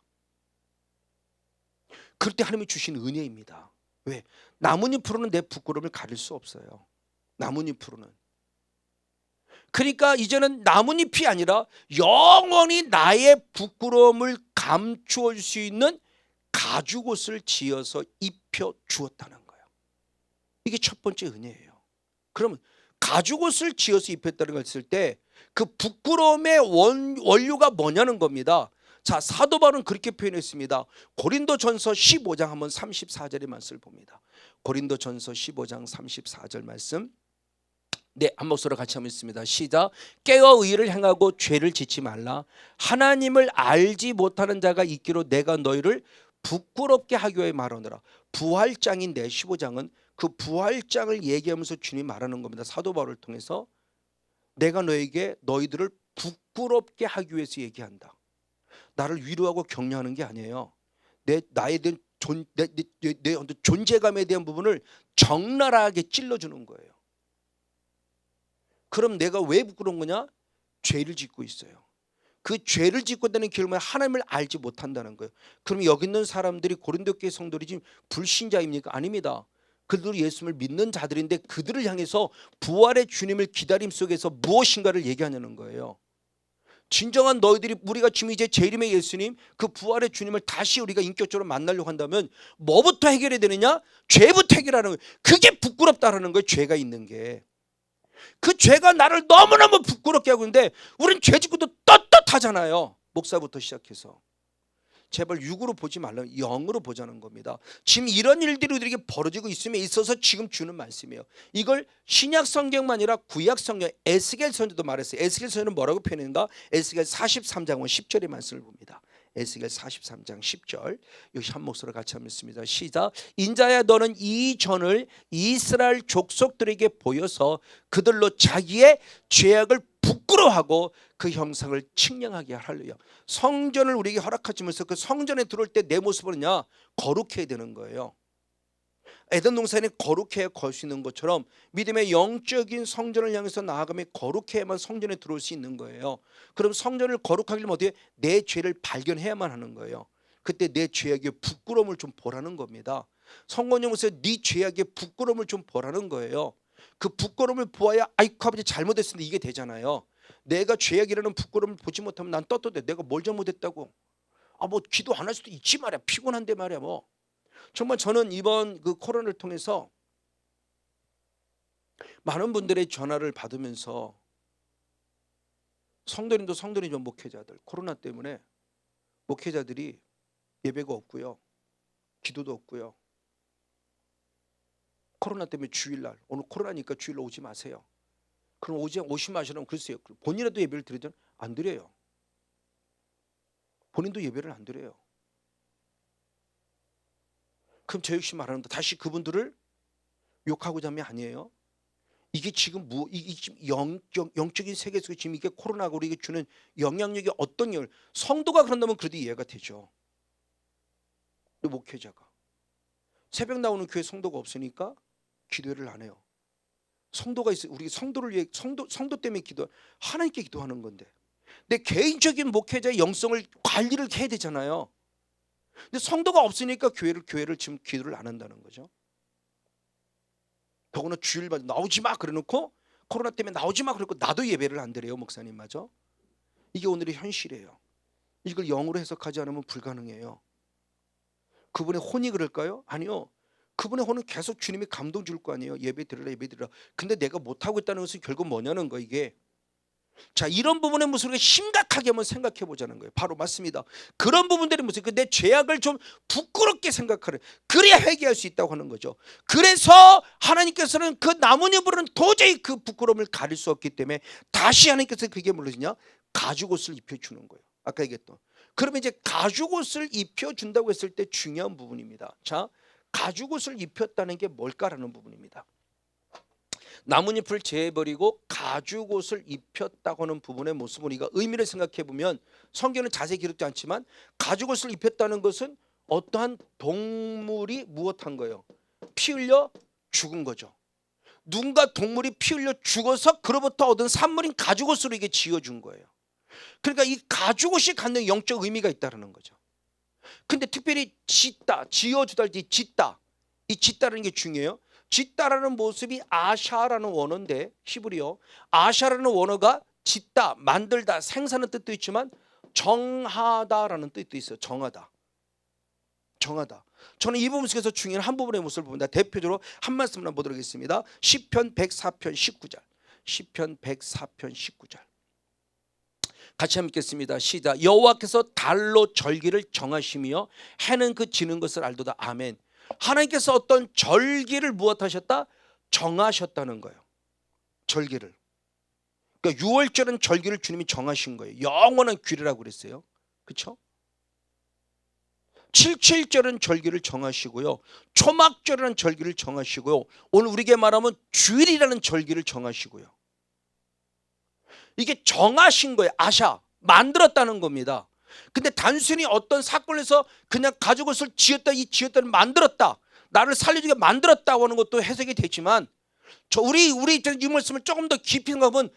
그럴 때 하나님이 주신 은혜입니다. 왜? 나뭇잎으로는 내 부끄러움을 가릴 수 없어요. 나뭇잎으로는. 그러니까 이제는 나뭇잎이 아니라 영원히 나의 부끄러움을 감추어 줄 수 있는 가죽옷을 지어서 입혀 주었다는 거예요. 이게 첫 번째 은혜예요. 그러면 가죽옷을 지어서 입혔다는 걸 했을 때 그 부끄러움의 원료가 뭐냐는 겁니다. 자, 사도 바울은 그렇게 표현했습니다. 고린도전서 15장 한번 34절의 말씀을 봅니다. 고린도전서 15장 34절 말씀. 네, 한 목소리로 같이 한번 읽습니다. 시작. 깨어 의를 행하고 죄를 짓지 말라. 하나님을 알지 못하는 자가 있기로 내가 너희를 부끄럽게 하기 위해 말하노라. 부활장인 내 15장은 그 부활장을 얘기하면서 주님이 말하는 겁니다. 사도 바울을 통해서 내가 너희들을 부끄럽게 하기 위해서 얘기한다. 나를 위로하고 격려하는 게 아니에요. 나에 대한 내 존재감에 대한 부분을 적나라하게 찔러주는 거예요. 그럼 내가 왜 부끄러운 거냐? 죄를 짓고 있어요. 그 죄를 짓고 있다는 결과는 하나님을 알지 못한다는 거예요. 그럼 여기 있는 사람들이 고린도 교회 성도들이 지금 불신자입니까? 아닙니다. 그들도 예수님을 믿는 자들인데 그들을 향해서 부활의 주님을 기다림 속에서 무엇인가를 얘기하냐는 거예요. 진정한 너희들이 우리가 지금 이제 재림의 예수님 그 부활의 주님을 다시 우리가 인격적으로 만나려고 한다면 뭐부터 해결해야 되느냐? 죄부터 해결하는 거예요. 그게 부끄럽다라는 거예요. 죄가 있는 게. 그 죄가 나를 너무너무 부끄럽게 하고 있는데 우린 죄 짓고도 떳떳하잖아요. 목사부터 시작해서. 제발 육으로 보지 말라, 영으로 보자는 겁니다. 지금 이런 일들이 우리에게 벌어지고 있음에 있어서 지금 주는 말씀이에요. 이걸 신약 성경만 아니라 구약 성경 에스겔 선지도 말했어요. 에스겔 선지는 뭐라고 표현했는가? 에스겔 43장 10절의 말씀을 봅니다. 에스겔 43장 10절 여기 한 목소리로 같이 한번 읽습니다. 시작. 인자야 너는 이 전을 이스라엘 족속들에게 보여서 그들로 자기의 죄악을 부끄러워하고 그 형상을 측량하게 하려요. 성전을 우리에게 허락하시면서 그 성전에 들어올 때 내 모습은요 거룩해야 되는 거예요. 에덴 동산에 거룩해야 걸 수 있는 것처럼 믿음의 영적인 성전을 향해서 나아가면 거룩해야만 성전에 들어올 수 있는 거예요. 그럼 성전을 거룩하려면 어떻게? 내 죄를 발견해야만 하는 거예요. 그때 내 죄악의 부끄러움을 좀 보라는 겁니다. 성권용에서 네 죄악의 부끄러움을 좀 보라는 거예요. 그 부끄러움을 보아야 아이고 아버지 잘못했는데 이게 되잖아요. 내가 죄악이라는 부끄러움을 보지 못하면 난 떳떳해. 내가 뭘 잘못했다고. 뭐 기도 안 할 수도 있지 말이야. 피곤한데 말이야 뭐. 정말 저는 이번 그 코로나를 통해서 많은 분들의 전화를 받으면서 성도님도 성도님이죠. 목회자들 코로나 때문에 목회자들이 예배가 없고요. 기도도 없고요. 코로나 때문에 주일날 오늘 코로나니까 주일날 오지 마세요. 그럼 오시 마시라면 글쎄요. 본인이라도 예배를 드리든 안 드려요. 본인도 예배를 안 드려요. 그럼 저 역시 말하는데 다시 그분들을 욕하고자 하면 아니에요. 이게 지금 이게 지금 영적인 세계 속에 지금 이게 코로나가 우리에게 주는 영향력이 어떤 영향을 성도가 그런다면 그래도 이해가 되죠. 목회자가 새벽 나오는 교회 성도가 없으니까 기도를 안 해요. 성도가 있어요. 우리 성도를 위해 성도 때문에 하나님께 기도하는 건데 내 개인적인 목회자의 영성을 관리를 해야 되잖아요. 근데 성도가 없으니까 교회를 지금 기도를 안 한다는 거죠. 더구나 주일마다 나오지 마 그래놓고 코로나 때문에 나오지 마 그러고 나도 예배를 안 드려요. 목사님 맞아? 이게 오늘의 현실이에요. 이걸 영으로 해석하지 않으면 불가능해요. 그분의 혼이 그럴까요? 아니요. 그분의 혼은 계속 주님이 감동 줄 거 아니에요. 예배 드리라. 근데 내가 못하고 있다는 것은 결국 뭐냐는 거 이게. 자, 이런 부분의 모습을 우리가 심각하게 한번 생각해 보자는 거예요. 바로 맞습니다. 그런 부분들이 무슨 내 죄악을 좀 부끄럽게 생각하는 그래야 회개할 수 있다고 하는 거죠. 그래서 하나님께서는 그 나뭇잎으로는 도저히 그 부끄러움을 가릴 수 없기 때문에 다시 하나님께서 그게 뭐냐? 가죽옷을 입혀주는 거예요. 아까 얘기했던. 그러면 이제 가죽옷을 입혀준다고 했을 때 중요한 부분입니다. 자, 가죽옷을 입혔다는 게 뭘까라는 부분입니다. 나뭇잎을 제해버리고 가죽옷을 입혔다고 하는 부분의 모습을 우리가 의미를 생각해 보면 성경은 자세히 기록되지 않지만 가죽옷을 입혔다는 것은 어떠한 동물이 무엇한 거예요? 피 흘려 죽은 거죠. 누군가 동물이 피 흘려 죽어서 그로부터 얻은 산물인 가죽옷으로 이게 지어준 거예요. 그러니까 이 가죽옷이 갖는 영적 의미가 있다는 거죠. 근데 특별히 짓다, 지어주다 할 때 짓다, 이 짓다라는 게 중요해요. 짓다라는 모습이 아샤라는 원어인데, 히브리어 아샤라는 원어가 짓다, 만들다, 생산하는 뜻도 있지만 정하다라는 뜻도 있어요. 정하다. 저는 이 부분 속에서 중요한 한 부분의 모습을 봅니다. 대표적으로 한 말씀만 보도록 하겠습니다. 시편 104편 19절. 시편 104편 19절. 같이 한번 읽겠습니다. 시작. 여호와께서 달로 절기를 정하시며 해는 그 지는 것을 알도다. 아멘. 하나님께서 어떤 절기를 무엇하셨다? 정하셨다는 거예요. 절기를. 그러니까 6월절은 절기를 주님이 정하신 거예요. 영원한 규례라고 그랬어요. 그렇죠? 77절은 절기를 정하시고요. 초막절은 절기를 정하시고요. 오늘 우리에게 말하면 주일이라는 절기를 정하시고요. 이게 정하신 거예요. 아샤, 만들었다는 겁니다. 근데 단순히 어떤 사건에서 그냥 가죽옷을 지었다, 이 지었다를 만들었다, 나를 살려주게 만들었다고 하는 것도 해석이 되지만, 우리 이 말씀을 조금 더 깊이 생각하면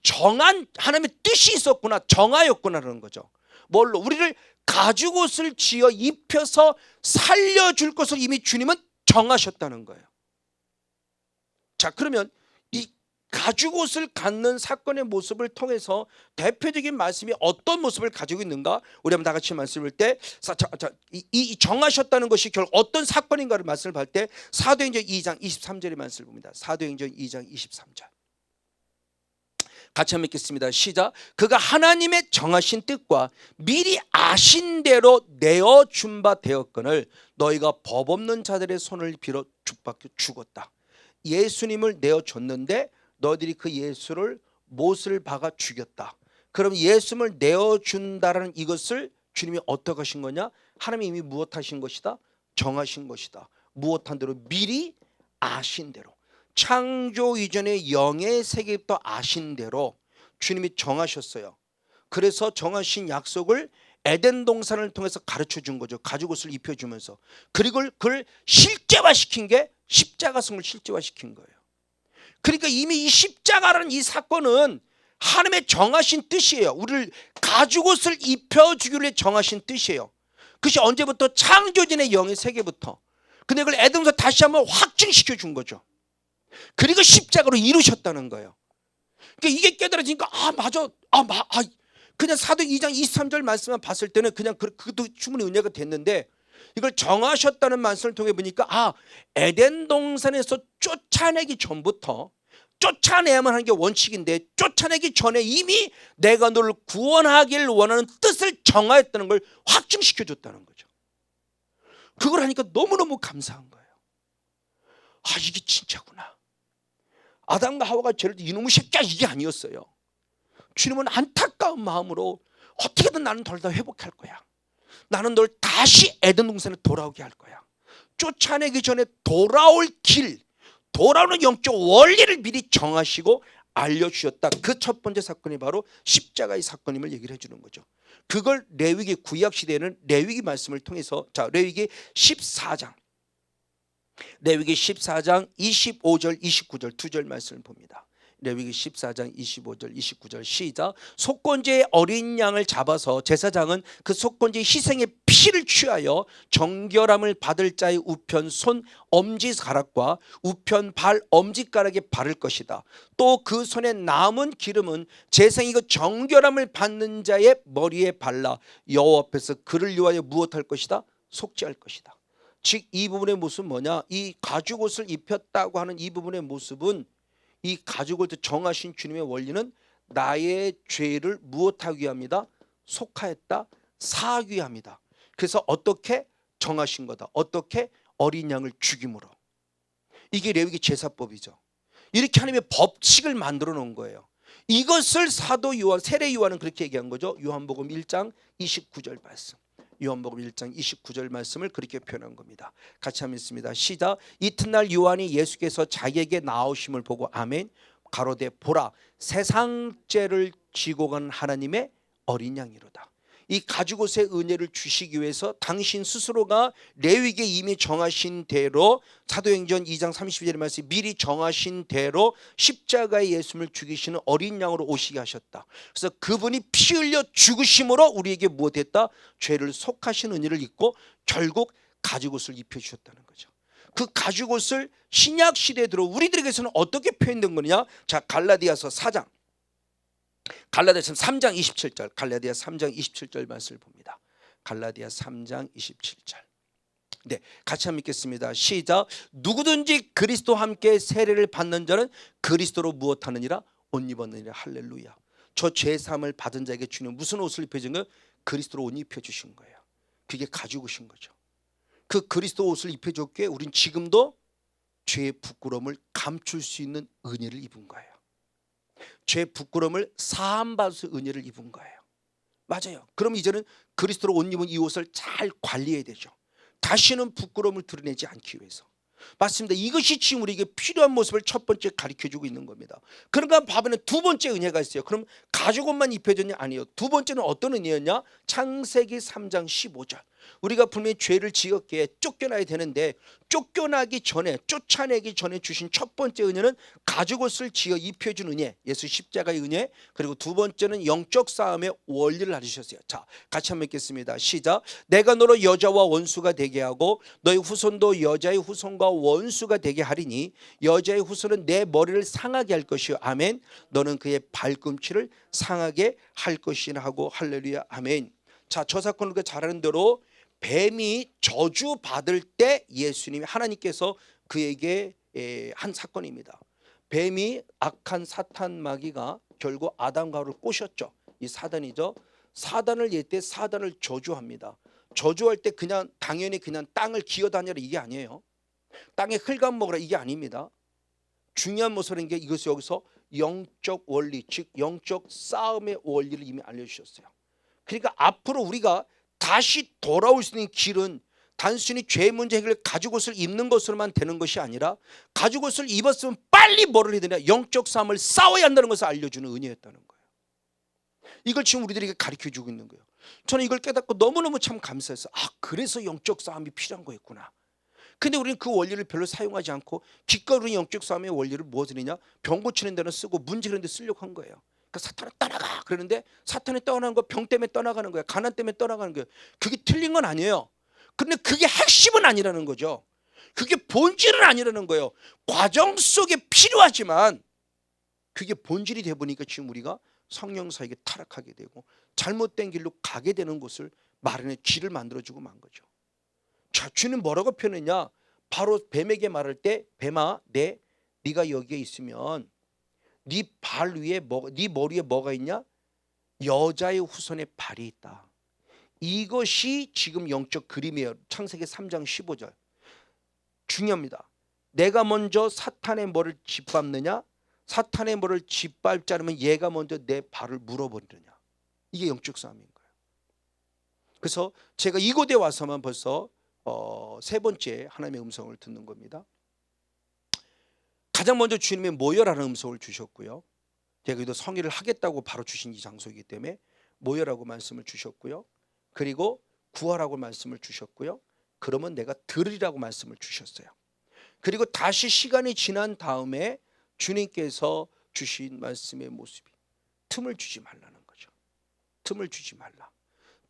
정한 하나님의 뜻이 있었구나, 정하였구나라는 거죠. 뭘로? 우리를 가죽옷을 지어 입혀서 살려줄 것을 이미 주님은 정하셨다는 거예요. 자, 그러면 이 가죽옷을 갖는 사건의 모습을 통해서 대표적인 말씀이 어떤 모습을 가지고 있는가? 우리 한번 다 같이 말씀을 때, 이 정하셨다는 것이 결국 어떤 사건인가를 말씀을 할 때 사도행전 2장 23절의 말씀을 봅니다. 사도행전 2장 23절. 같이 한번 읽겠습니다. 시작. 그가 하나님의 정하신 뜻과 미리 아신 대로 내어준 바 되었거늘 너희가 법 없는 자들의 손을 빌어 죽박혀 죽었다. 예수님을 내어줬는데 너희들이 그 예수를 못을 박아 죽였다. 그럼 예수님을 내어준다라는 이것을 주님이 어떻게 하신 거냐? 하나님이 이미 무엇하신 것이다? 정하신 것이다. 무엇한 대로? 미리 아신 대로. 창조 이전의 영의 세계부터 아신 대로 주님이 정하셨어요. 그래서 정하신 약속을 에덴 동산을 통해서 가르쳐 준 거죠. 가죽옷을 입혀주면서. 그리고 그걸 실제화시킨 게 십자가성을 실제화시킨 거예요. 그러니까 이미 이 십자가라는 이 사건은 하나님의 정하신 뜻이에요. 우리를 가죽옷을 입혀주기를 정하신 뜻이에요. 그것이 언제부터? 창조전의 영의 세계부터. 근데 그걸 에덴에서 다시 한번 확증시켜 준 거죠. 그리고 십자가로 이루셨다는 거예요. 그러니까 이게 깨달아지니까 맞아. 그냥 사도행 2장 23절 말씀만 봤을 때는 그냥 그것도 충분히 은혜가 됐는데, 이걸 정하셨다는 말씀을 통해 보니까 에덴 동산에서 쫓아내기 전부터, 쫓아내야만 하는 게 원칙인데 쫓아내기 전에 이미 내가 너를 구원하길 원하는 뜻을 정하였다는 걸 확증시켜 줬다는 거죠. 그걸 하니까 너무너무 감사한 거예요. 이게 진짜구나. 아담과 하와가 죄를 이놈의 새끼야 이게 아니었어요. 주님은 안타까운 마음으로 어떻게든 나는 널 다 회복할 거야. 나는 널 다시 에덴 동산에 돌아오게 할 거야. 쫓아내기 전에 돌아올 길, 돌아오는 영적 원리를 미리 정하시고 알려주셨다. 그 첫 번째 사건이 바로 십자가의 사건임을 얘기를 해주는 거죠. 그걸 레위기 구약시대에는 레위기 말씀을 통해서, 자, 레위기 14장 레위기 14장 25절 29절 두 절 말씀을 봅니다. 레위기 14장 25절 29절 시작. 속건제의 어린 양을 잡아서 제사장은 그 속건제의 희생의 피를 취하여 정결함을 받을 자의 우편 손 엄지가락과 우편 발 엄지가락에 바를 것이다. 또 그 손에 남은 기름은 제사장이 그 정결함을 받는 자의 머리에 발라 여호와 앞에서 그를 위하여 무엇할 것이다? 속죄할 것이다. 즉 이 부분의 모습은 뭐냐? 이 가죽옷을 입혔다고 하는 이 부분의 모습은, 이 가죽을 정하신 주님의 원리는 나의 죄를 무엇하기 위함이다? 속하였다, 사하기 위함이다. 그래서 어떻게 정하신 거다? 어떻게? 어린 양을 죽임으로. 이게 레위기 제사법이죠. 이렇게 하나님의 법칙을 만들어 놓은 거예요. 이것을 사도 요한, 세례 요한은 그렇게 얘기한 거죠. 요한복음 1장 29절 말씀. 요한복음 1장 29절 말씀을 그렇게 표현한 겁니다. 같이 한번 읽습니다. 시작. 이튿날 요한이 예수께서 자기에게 나오심을 보고 아멘 가로되 보라 세상 죄를 지고 간 하나님의 어린 양이로다. 이 가죽옷의 은혜를 주시기 위해서 당신 스스로가 레위기에 이미 정하신 대로 사도행전 2장 32절의 말씀 미리 정하신 대로 십자가에 예수님을 죽이시는 어린 양으로 오시게 하셨다. 그래서 그분이 피 흘려 죽으심으로 우리에게 무엇했다? 죄를 속하신 은혜를 입고 결국 가죽옷을 입혀주셨다는 거죠. 그 가죽옷을 신약 시대에 들어 우리들에게서는 어떻게 표현된 거냐? 자, 갈라디아서 4장, 갈라디아서 3장 27절, 갈라디아 3장 27절 말씀을 봅니다. 갈라디아 3장 27절. 네, 같이 한번 읽겠습니다. 시작. 누구든지 그리스도와 함께 세례를 받는 자는 그리스도로 무엇하느니라? 옷 입었느니라. 할렐루야. 저 죄사함을 받은 자에게 주님 무슨 옷을 입혀준 거예요? 그리스도로 옷 입혀주신 거예요. 그게 가지고신 거죠. 그 그리스도 옷을 입혀줬기에 우린 지금도 죄의 부끄러움을 감출 수 있는 은혜를 입은 거예요. 죄의 부끄러움을 사함받아서 은혜를 입은 거예요. 맞아요. 그럼 이제는 그리스도로 옷 입은 이 옷을 잘 관리해야 되죠. 다시는 부끄러움을 드러내지 않기 위해서. 맞습니다. 이것이 지금 우리에게 필요한 모습을 첫 번째 가르쳐주고 있는 겁니다. 그러니까 바벨은 두 번째 은혜가 있어요. 그럼 가죽옷만 입혀졌냐? 아니요. 두 번째는 어떤 은혜였냐? 창세기 3장 15절. 우리가 분명히 죄를 지었기에 쫓겨나야 되는데 쫓겨나기 전에, 쫓아내기 전에 주신 첫 번째 은혜는 가죽옷을 지어 입혀준 은혜, 예수 십자가의 은혜. 그리고 두 번째는 영적 싸움의 원리를 알려주셨어요. 자, 같이 한번 읽겠습니다. 시작. 내가 너로 여자와 원수가 되게 하고 너의 후손도 여자의 후손과 원수가 되게 하리니 여자의 후손은 내 머리를 상하게 할 것이요. 아멘. 너는 그의 발꿈치를 상하게 할 것이나 하고 할렐루야. 아멘. 자, 저 사건을 잘 아는 대로 뱀이 저주받을 때 예수님이 하나님께서 그에게 한 사건입니다. 뱀이 악한 사탄 마귀가 결국 아담과 하와를 꼬셨죠. 이 사단이죠. 사단을 예 때 사단을 저주합니다. 저주할 때 그냥 당연히 그냥 땅을 기어다니라 이게 아니에요. 땅에 흙안 먹으라 이게 아닙니다. 중요한 모습인 게 이것이 여기서 영적 원리, 즉 영적 싸움의 원리를 이미 알려주셨어요. 그러니까 앞으로 우리가 다시 돌아올 수 있는 길은 단순히 죄 문제 해결을 가죽옷을 입는 것으로만 되는 것이 아니라 가죽옷을 입었으면 빨리 뭐를 해야 되냐? 영적 싸움을 싸워야 한다는 것을 알려주는 은혜였다는 거예요. 이걸 지금 우리들에게 가르쳐주고 있는 거예요. 저는 이걸 깨닫고 너무너무 참 감사해서 그래서 영적 싸움이 필요한 거였구나. 근데 우리는 그 원리를 별로 사용하지 않고 기껏 우리 영적 싸움의 원리를 무엇을 했냐? 병 고치는 데는 쓰고 문제 그런 데 쓰려고 한 거예요. 그러니까 사탄을 떠나가 그러는데 사탄이 떠나는 거 병 때문에 떠나가는 거야. 가난 때문에 떠나가는 거예요. 그게 틀린 건 아니에요. 그런데 그게 핵심은 아니라는 거죠. 그게 본질은 아니라는 거예요. 과정 속에 필요하지만 그게 본질이 돼 보니까 지금 우리가 성령사에게 타락하게 되고 잘못된 길로 가게 되는 것을 마련의 길을 만들어주고 만 거죠. 자, 주는 뭐라고 표현했냐? 바로 뱀에게 말할 때 뱀아, 네가 여기에 있으면 네 발 위에 네 머리에 뭐가 있냐? 여자의 후손의 발이 있다. 이것이 지금 영적 그림이에요. 창세기 3장 15절. 중요합니다. 내가 먼저 사탄의 머리를 짓밟느냐? 사탄의 머리를 짓밟지 않으면 얘가 먼저 내 발을 물어버리느냐? 이게 영적 싸움인 거예요. 그래서 제가 이곳에 와서만 벌써 세 번째 하나님의 음성을 듣는 겁니다. 가장 먼저 주님의 모여라는 음성을 주셨고요. 제가 여기도 성의를 하겠다고 바로 주신 이 장소이기 때문에 모여라고 말씀을 주셨고요. 그리고 구하라고 말씀을 주셨고요. 그러면 내가 들으리라고 말씀을 주셨어요. 그리고 다시 시간이 지난 다음에 주님께서 주신 말씀의 모습이 틈을 주지 말라는 거죠. 틈을 주지 말라.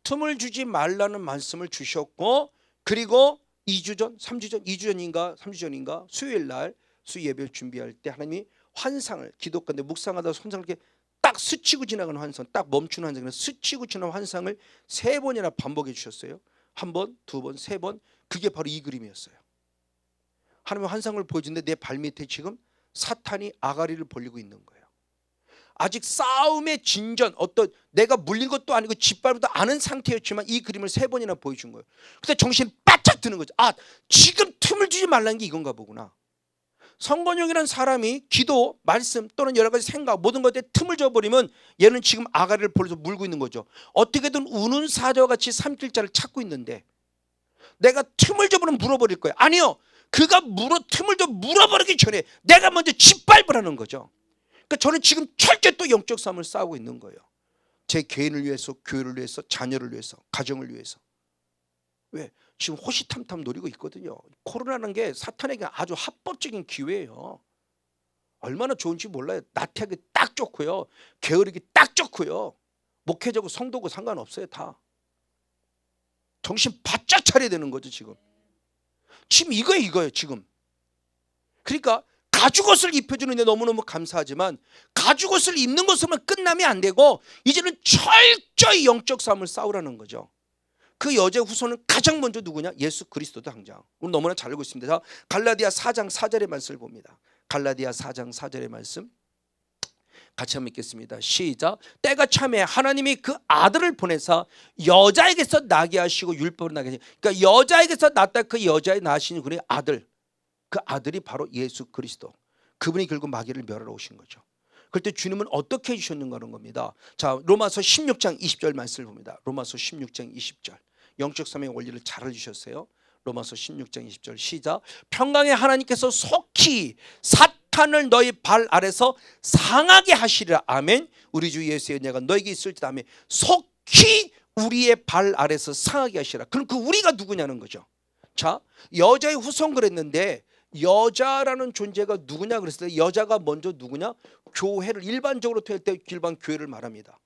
틈을 주지 말라는 말씀을 주셨고, 그리고 2주 전, 3주 전, 2주 전인가 3주 전인가 수요일 날 수예배를 준비할 때 하나님이 환상을 기독가인데 묵상하다 환상을 이렇게 딱 스치고 지나가는 환상, 딱 멈추는 환상을 스치고 지나가는 환상을 3번이나 반복해 주셨어요. 1번, 2번, 3번. 그게 바로 이 그림이었어요. 하나님의 환상을 보여주는데 내 발밑에 지금 사탄이 아가리를 벌리고 있는 거예요. 아직 싸움의 진전, 어떤 내가 물린 것도 아니고 짓밟지도 않은 상태였지만 이 그림을 3번이나 보여준 거예요. 그래서 정신이 바짝 드는 거죠. 지금 틈을 주지 말라는 게 이건가 보구나. 성건용이라는 사람이 기도, 말씀 또는 여러 가지 생각 모든 것에 틈을 줘버리면 얘는 지금 아가리를 벌려서 물고 있는 거죠. 어떻게든 우는 사자와 같이 삼킬 자를 찾고 있는데 내가 틈을 줘버리면 물어버릴 거예요. 아니요. 그가 틈을 줘 물어버리기 전에 내가 먼저 짓밟으라는 거죠. 그러니까 저는 지금 철저히 또 영적 싸움을 싸우고 있는 거예요. 제 개인을 위해서, 교회를 위해서, 자녀를 위해서, 가정을 위해서. 왜? 지금 호시탐탐 노리고 있거든요. 코로나라는 게 사탄에게 아주 합법적인 기회예요. 얼마나 좋은지 몰라요. 나태하기 딱 좋고요, 게으르기 딱 좋고요, 목회자고 성도고 상관없어요. 다 정신 바짝 차려야 되는 거죠. 지금 이거예요 지금. 그러니까 가죽옷을 입혀주는데 너무너무 감사하지만 가죽옷을 입는 것으로만 끝나면 안 되고 이제는 철저히 영적 싸움을 싸우라는 거죠. 그 여자의 후손은 가장 먼저 누구냐? 예수 그리스도도 당장. 오늘 너무나 잘 알고 있습니다. 갈라디아 4장 4절의 말씀을 봅니다. 갈라디아 4장 4절의 말씀 같이 한번 읽겠습니다. 시작. 때가 참에 하나님이 그 아들을 보내사 여자에게서 나게 하시고 율법으로 나게 하시고, 그러니까 여자에게서 낳다 그 여자의 낳으신 그의 아들, 그 아들이 바로 예수 그리스도. 그분이 결국 마귀를 멸하러 오신 거죠. 그때 주님은 어떻게 해주셨는가 하는 겁니다. 자, 로마서 16장 20절 말씀을 봅니다. 로마서 16장 20절. 영적 삶의 원리를 잘 알려주셨어요. 로마서 16장 20절 시작. 평강의 하나님께서 속히 사탄을 너희 발 아래서 상하게 하시리라. 아멘. 우리 주 예수의 은혜가 너에게 있을지다. 아멘. 속히 우리의 발 아래서 상하게 하시라. 그럼 그 우리가 누구냐는 거죠. 자, 여자의 후손 그랬는데 여자라는 존재가 누구냐 그랬을 때 여자가 먼저 누구냐? 교회를 일반적으로 될 때 일반 교회를 말합니다.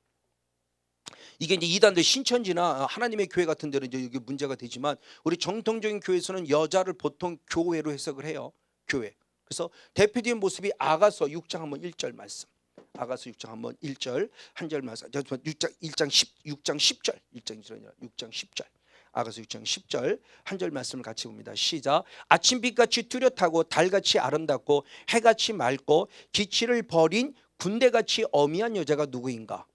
이게 이제 이단들 신천지나 하나님의 교회 같은 데는 이제 이게 문제가 되지만 우리 정통적인 교회에서는 여자를 보통 교회로 해석을 해요. 교회. 그래서 대표적인 모습이 아가서 6장 한번 1절 말씀. 아가서 6장 한번 1절 한 절 말씀. 6장 10절. 6장 10절. 아가서 6장 10절 한 절 말씀을 같이 봅니다. 시작. 아침빛같이 뚜렷하고 달같이 아름답고 해같이 맑고 기치를 버린 군대같이 어미한 여자가 누구인가?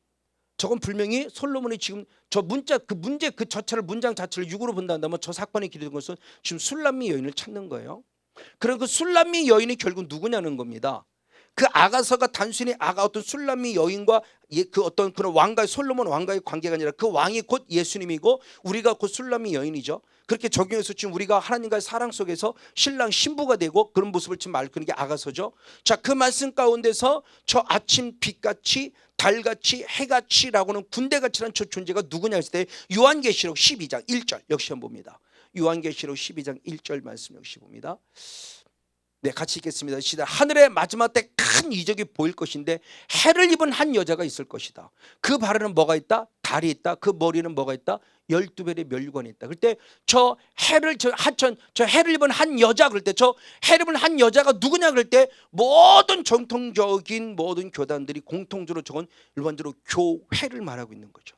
저건 분명히 솔로몬이 지금 저 문자 그 문제 그 자체를 문장 자체를 육으로 본다면 저 사건이 기록된 것은 지금 술람미 여인을 찾는 거예요. 그리고 그 술람미 여인이 결국 누구냐는 겁니다. 그 아가서가 단순히 어떤 술람미 여인과 그 어떤 그런 왕가의 솔로몬 왕가의 관계가 아니라 그 왕이 곧 예수님이고 우리가 곧 술람미 여인이죠. 그렇게 적용해서 지금 우리가 하나님과의 사랑 속에서 신랑 신부가 되고 그런 모습을 지금 말하는 게 아가서죠. 자, 그 말씀 가운데서 저 아침 빛같이 달같이 해같이라고는 군대같이라는 저 존재가 누구냐 했을 때 요한계시록 12장 1절 역시 한번 봅니다. 요한계시록 12장 1절 말씀 역시 봅니다. 네, 같이 읽겠습니다. 시작. 하늘의 마지막 때 큰 이적이 보일 것인데 해를 입은 한 여자가 있을 것이다. 그 발에는 뭐가 있다? 달이 있다. 그 머리는 뭐가 있다? 12별의 멸관이 있다. 그때 저 해를 입은 한 여자 그럴 때 저 해를 입은 한 여자가 누구냐 그럴 때 모든 정통적인 모든 교단들이 공통적으로 적은 일반적으로 교회를 말하고 있는 거죠.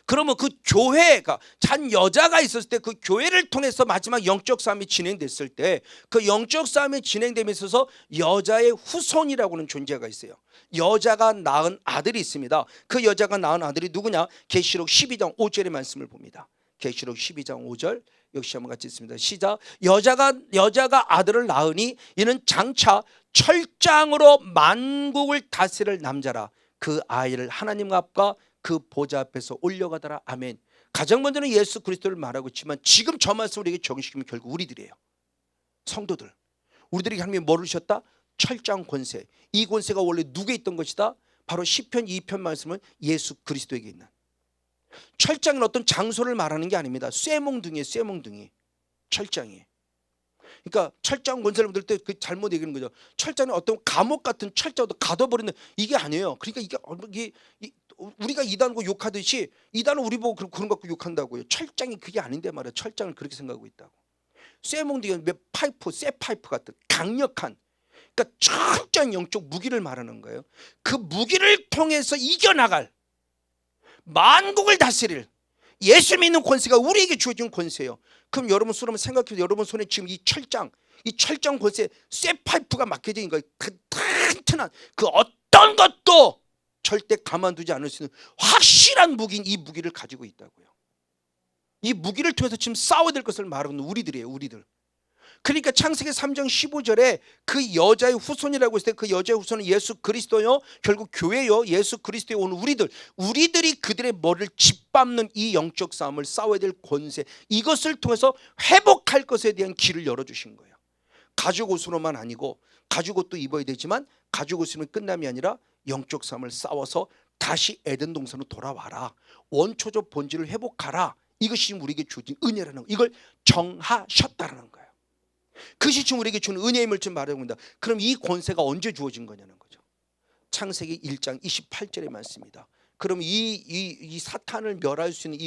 그러면 그 교회가 한 여자가 있었을 때 그 교회를 통해서 마지막 영적 싸움이 진행됐을 때 그 영적 싸움이 진행되면서 여자의 후손이라고 하는 존재가 있어요. 여자가 낳은 아들이 있습니다. 그 여자가 낳은 아들이 누구냐? 계시록 12장 5절의 말씀을 봅니다. 계시록 12장 5절 역시 한번 같이 있습니다. 시작. 여자가 아들을 낳으니 이는 장차 철장으로 만국을 다스릴 남자라. 그 아이를 하나님 앞과 그 보좌 앞에서 올려가더라. 아멘. 가장 먼저는 예수 그리스도를 말하고 있지만 지금 저 말씀 우리에게 적용시키면 결국 우리들이에요. 성도들. 우리들에게 하나님이 뭐를 주셨다? 철장 권세. 이 권세가 원래 누구에 있던 것이다? 바로 시편 2편 말씀은 예수 그리스도에게 있는. 철장은 어떤 장소를 말하는 게 아닙니다. 쇠몽둥이에요. 쇠몽둥이. 철장이. 그러니까 철장 권세를 들을 때 그 잘못 얘기하는 거죠. 철장은 어떤 감옥 같은 철장도 가둬버리는 이게 아니에요. 그러니까 이게 우리가 이단을 욕하듯이 이단은 우리 보고 그런 거 갖고 욕한다고요. 철장이 그게 아닌데 말이야. 철장을 그렇게 생각하고 있다고. 쇠몽둥이 쇠 파이프 같은 강력한, 그러니까 철저한 영적 무기를 말하는 거예요. 그 무기를 통해서 이겨나갈 만국을 다스릴 예수 믿는 권세가 우리에게 주어진 권세예요. 그럼 여러분 손 한번 생각해서 여러분 손에 지금 이 철장 권세 쇠 파이프가 막혀져 있는 거예요. 그 튼튼한 그 어떤 것도 절대 가만두지 않을 수 있는 확실한 무기인 이 무기를 가지고 있다고요. 이 무기를 통해서 지금 싸워야 될 것을 말하는 우리들이에요. 우리들. 그러니까 창세기 3장 15절에 그 여자의 후손이라고 했을 때 그 여자의 후손은 예수 그리스도요. 결국 교회요. 예수 그리스도에 오는 우리들이 그들의 머리를 짓밟는 이 영적 싸움을 싸워야 될 권세, 이것을 통해서 회복할 것에 대한 길을 열어주신 거예요. 가죽 옷으로만 아니고 가죽 옷도 입어야 되지만 가죽 옷으로는 끝남이 아니라 영적 싸움을 싸워서 다시 에덴 동산으로 돌아와라. 원초적 본질을 회복하라. 이것이 지금 우리에게 주어진 은혜라는 거. 이걸 정하셨다라는 거예요. 그것이 지금 우리에게 주는 은혜임을 좀 말해봅니다. 그럼 이 권세가 언제 주어진 거냐는 거죠. 창세기 1장 28절의 말씀입니다. 그럼 이 사탄을 멸할 수 있는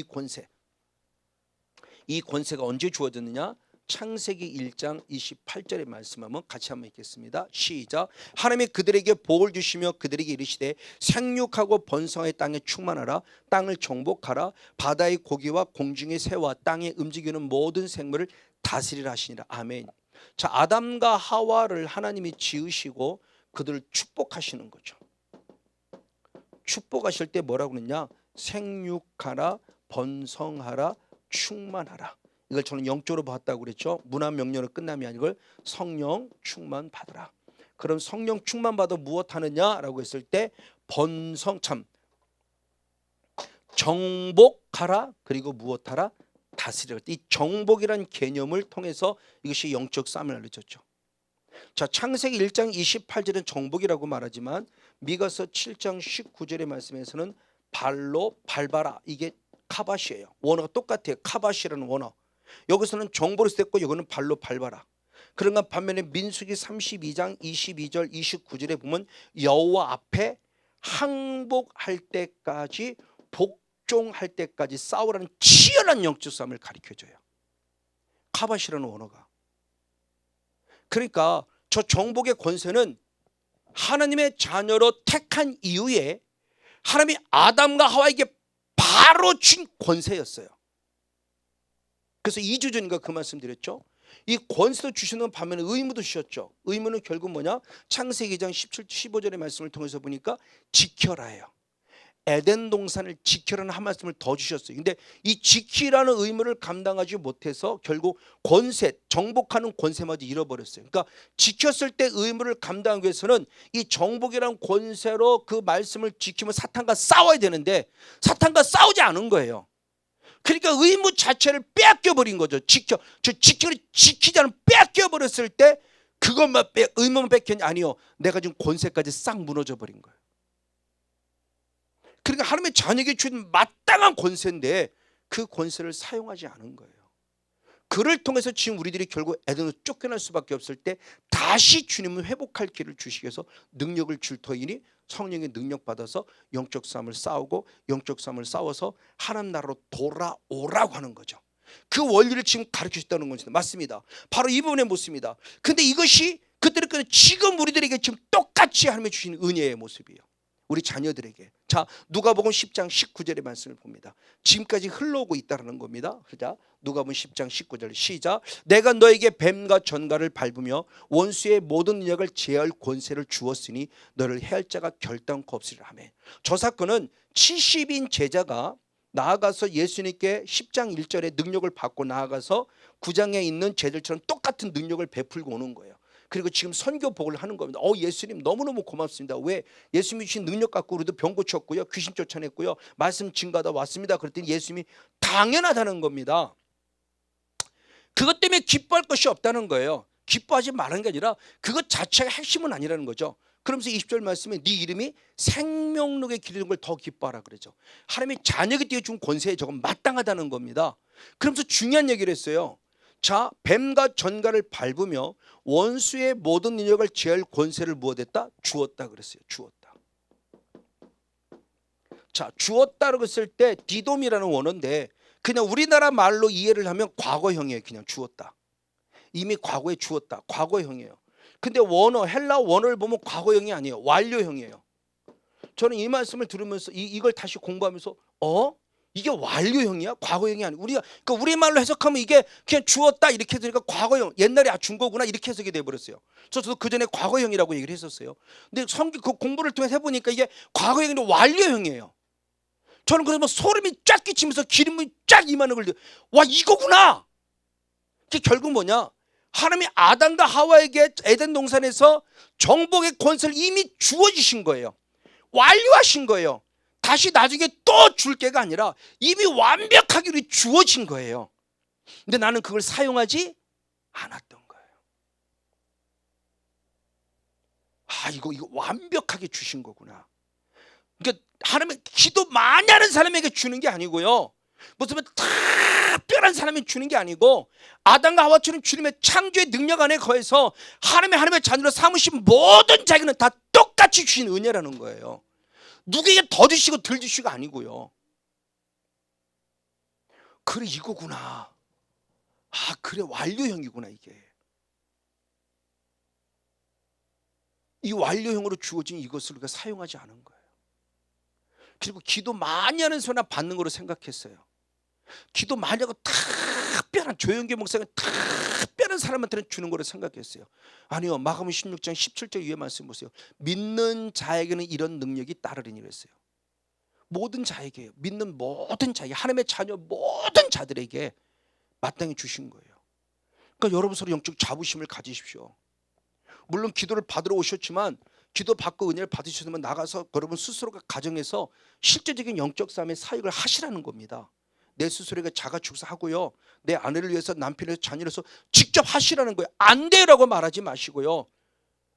이 권세가 언제 주어졌느냐? 창세기 1장 28절의 말씀하면 같이 한번 읽겠습니다. 시작. 하나님이 그들에게 복을 주시며 그들에게 이르시되 생육하고 번성의 땅에 충만하라. 땅을 정복하라. 바다의 고기와 공중의 새와 땅에 움직이는 모든 생물을 다스리라 하시니라. 아멘. 자, 아담과 하와를 하나님이 지으시고 그들을 축복하시는 거죠. 축복하실 때 뭐라고 그러냐? 생육하라, 번성하라, 충만하라. 이걸 저는 영적으로 봤다고 그랬죠. 문화 명령으로 끝남이 아니고 이걸 성령 충만 받으라. 그럼 성령 충만 받아 무엇 하느냐라고 했을 때 번성 참 정복하라. 그리고 무엇 하라? 다스리라. 이 정복이라는 개념을 통해서 이것이 영적 싸움을 알려줬죠. 자, 창세기 1장 28절은 정복이라고 말하지만 미가서 7장 19절의 말씀에서는 발로 밟아라. 이게 카바시예요. 원어가 똑같아요. 카바시라는 원어. 여기서는 정보로 쓰였고 여기는 발로 밟아라. 그런가 반면에 민수기 32장 22절 29절에 보면 여호와 앞에 항복할 때까지 복종할 때까지 싸우라는 치열한 영적 싸움을 가르쳐줘요. 카바시라는 원어가. 그러니까 저 정복의 권세는 하나님의 자녀로 택한 이후에 하나님이 아담과 하와에게 바로 준 권세였어요. 그래서 2주 전인가 그 말씀 드렸죠. 이 권세도 주시는 반면에 의무도 주셨죠. 의무는 결국 뭐냐? 창세기 2장 17, 15절의 말씀을 통해서 보니까 지켜라예요. 에덴 동산을 지키라는 한 말씀을 더 주셨어요. 근데 이 지키라는 의무를 감당하지 못해서 결국 권세, 정복하는 권세마저 잃어버렸어요. 그러니까 지켰을 때 의무를 감당하기 위해서는 이 정복이라는 권세로 그 말씀을 지키면 사탄과 싸워야 되는데 사탄과 싸우지 않은 거예요. 그러니까 의무 자체를 빼앗겨버린 거죠. 지키지 않으면 빼앗겨버렸을 때 그것만 의무만 뺏겼냐? 아니요. 내가 지금 권세까지 싹 무너져버린 거예요. 그러니까 하나님의 자녀에게 주신 마땅한 권세인데 그 권세를 사용하지 않은 거예요. 그를 통해서 지금 우리들이 결국 에덴으로 쫓겨날 수밖에 없을 때 다시 주님은 회복할 길을 주시기 위해서 능력을 줄 터이니 성령의 능력 받아서 영적 싸움을 싸우고 영적 싸움을 싸워서 하나님 나라로 돌아오라고 하는 거죠. 그 원리를 지금 가르치셨다는 것입니다. 맞습니다. 바로 이 부분의 모습입니다. 근데 이것이 그때는 지금 우리들에게 지금 똑같이 하나님이 주신 은혜의 모습이에요. 우리 자녀들에게. 자, 누가복음 10장 19절의 말씀을 봅니다. 지금까지 흘러오고 있다는 겁니다. 자, 누가복음 10장 19절 시작. 내가 너에게 뱀과 전갈을 밟으며 원수의 모든 능력을 제할 권세를 주었으니 너를 해할 자가 결단코 없으리라. 아멘. 저 사건은 70인 제자가 나아가서 예수님께 10장 1절에 능력을 받고 나아가서 9장에 있는 제자들처럼 똑같은 능력을 베풀고 오는 거예요. 그리고 지금 선교복을 하는 겁니다. 예수님 너무너무 고맙습니다. 왜? 예수님이 주신 능력 갖고 우리도 병 고쳤고요. 귀신 쫓아냈고요. 말씀 증가하다 왔습니다. 그랬더니 예수님이 당연하다는 겁니다. 그것 때문에 기뻐할 것이 없다는 거예요. 기뻐하지 말라는 게 아니라 그것 자체가 핵심은 아니라는 거죠. 그러면서 20절 말씀에 네 이름이 생명록에 기르는 걸 더 기뻐하라 그러죠. 하나님의 자녀에게 띄워준 권세에 저건 마땅하다는 겁니다. 그러면서 중요한 얘기를 했어요. 자, 뱀과 전갈을 밟으며 원수의 모든 능력을 제할 권세를 무엇했다? 주었다 그랬어요. 주었다. 자, 주었다라고 했을 때 디돔이라는 원어인데 그냥 우리나라 말로 이해를 하면 과거형이에요. 그냥 주었다. 이미 과거에 주었다. 과거형이에요. 근데 원어, 헬라 원어를 보면 과거형이 아니에요. 완료형이에요. 저는 이 말씀을 들으면서 이걸 다시 공부하면서 이게 완료형이야? 과거형이 아니고 그러니까 우리말로 해석하면 이게 그냥 주었다 이렇게 되니까 과거형, 옛날에 준 거구나 이렇게 해석이 돼버렸어요. 저도 그 전에 과거형이라고 얘기를 했었어요. 근데 성경 그 공부를 통해서 해보니까 이게 과거형이 아니라 완료형이에요. 저는 그러면 소름이 쫙 끼치면서 기름이 쫙 임하는 걸 와 이거구나. 이게 결국 뭐냐? 하나님이 아담과 하와에게 에덴 동산에서 정복의 권세를 이미 주어주신 거예요. 완료하신 거예요. 다시 나중에 또 줄 게가 아니라 이미 완벽하게 우리 주어진 거예요. 근데 나는 그걸 사용하지 않았던 거예요. 이거 완벽하게 주신 거구나. 그러니까 하나님 기도 많이 하는 사람에게 주는 게 아니고요. 무슨 특별한 사람이 주는 게 아니고 아담과 하와처럼 주님의 창조의 능력 안에 거해서 하나님의 자녀로 삼으신 모든 자에게는 다 똑같이 주신 은혜라는 거예요. 누구에게 더 주시고 덜 주시고 아니고요. 그래 이거구나. 아 그래 완료형이구나 이게. 이 완료형으로 주어진 이것을 우리가 사용하지 않은 거예요. 그리고 기도 많이 하는 사람 받는 거로 생각했어요. 기도 많이 하고 특별한 조영기 목사가 특별한 사람한테는 주는 거로 생각했어요. 아니요. 마가복음 16장 17절 위에 말씀 보세요. 믿는 자에게는 이런 능력이 따르리니 그랬어요. 모든 자에게, 믿는 모든 자에게, 하나님의 자녀 모든 자들에게 마땅히 주신 거예요. 그러니까 여러분 서로 영적 자부심을 가지십시오. 물론 기도를 받으러 오셨지만 기도 받고 은혜를 받으셨으면 나가서 여러분 스스로가 가정에서 실제적인 영적 싸움의 사역을 하시라는 겁니다. 내 스스로에게 자가 축사하고요. 내 아내를 위해서 남편을 위해서 자녀를 위해서 직접 하시라는 거예요. 안 돼라고 말하지 마시고요.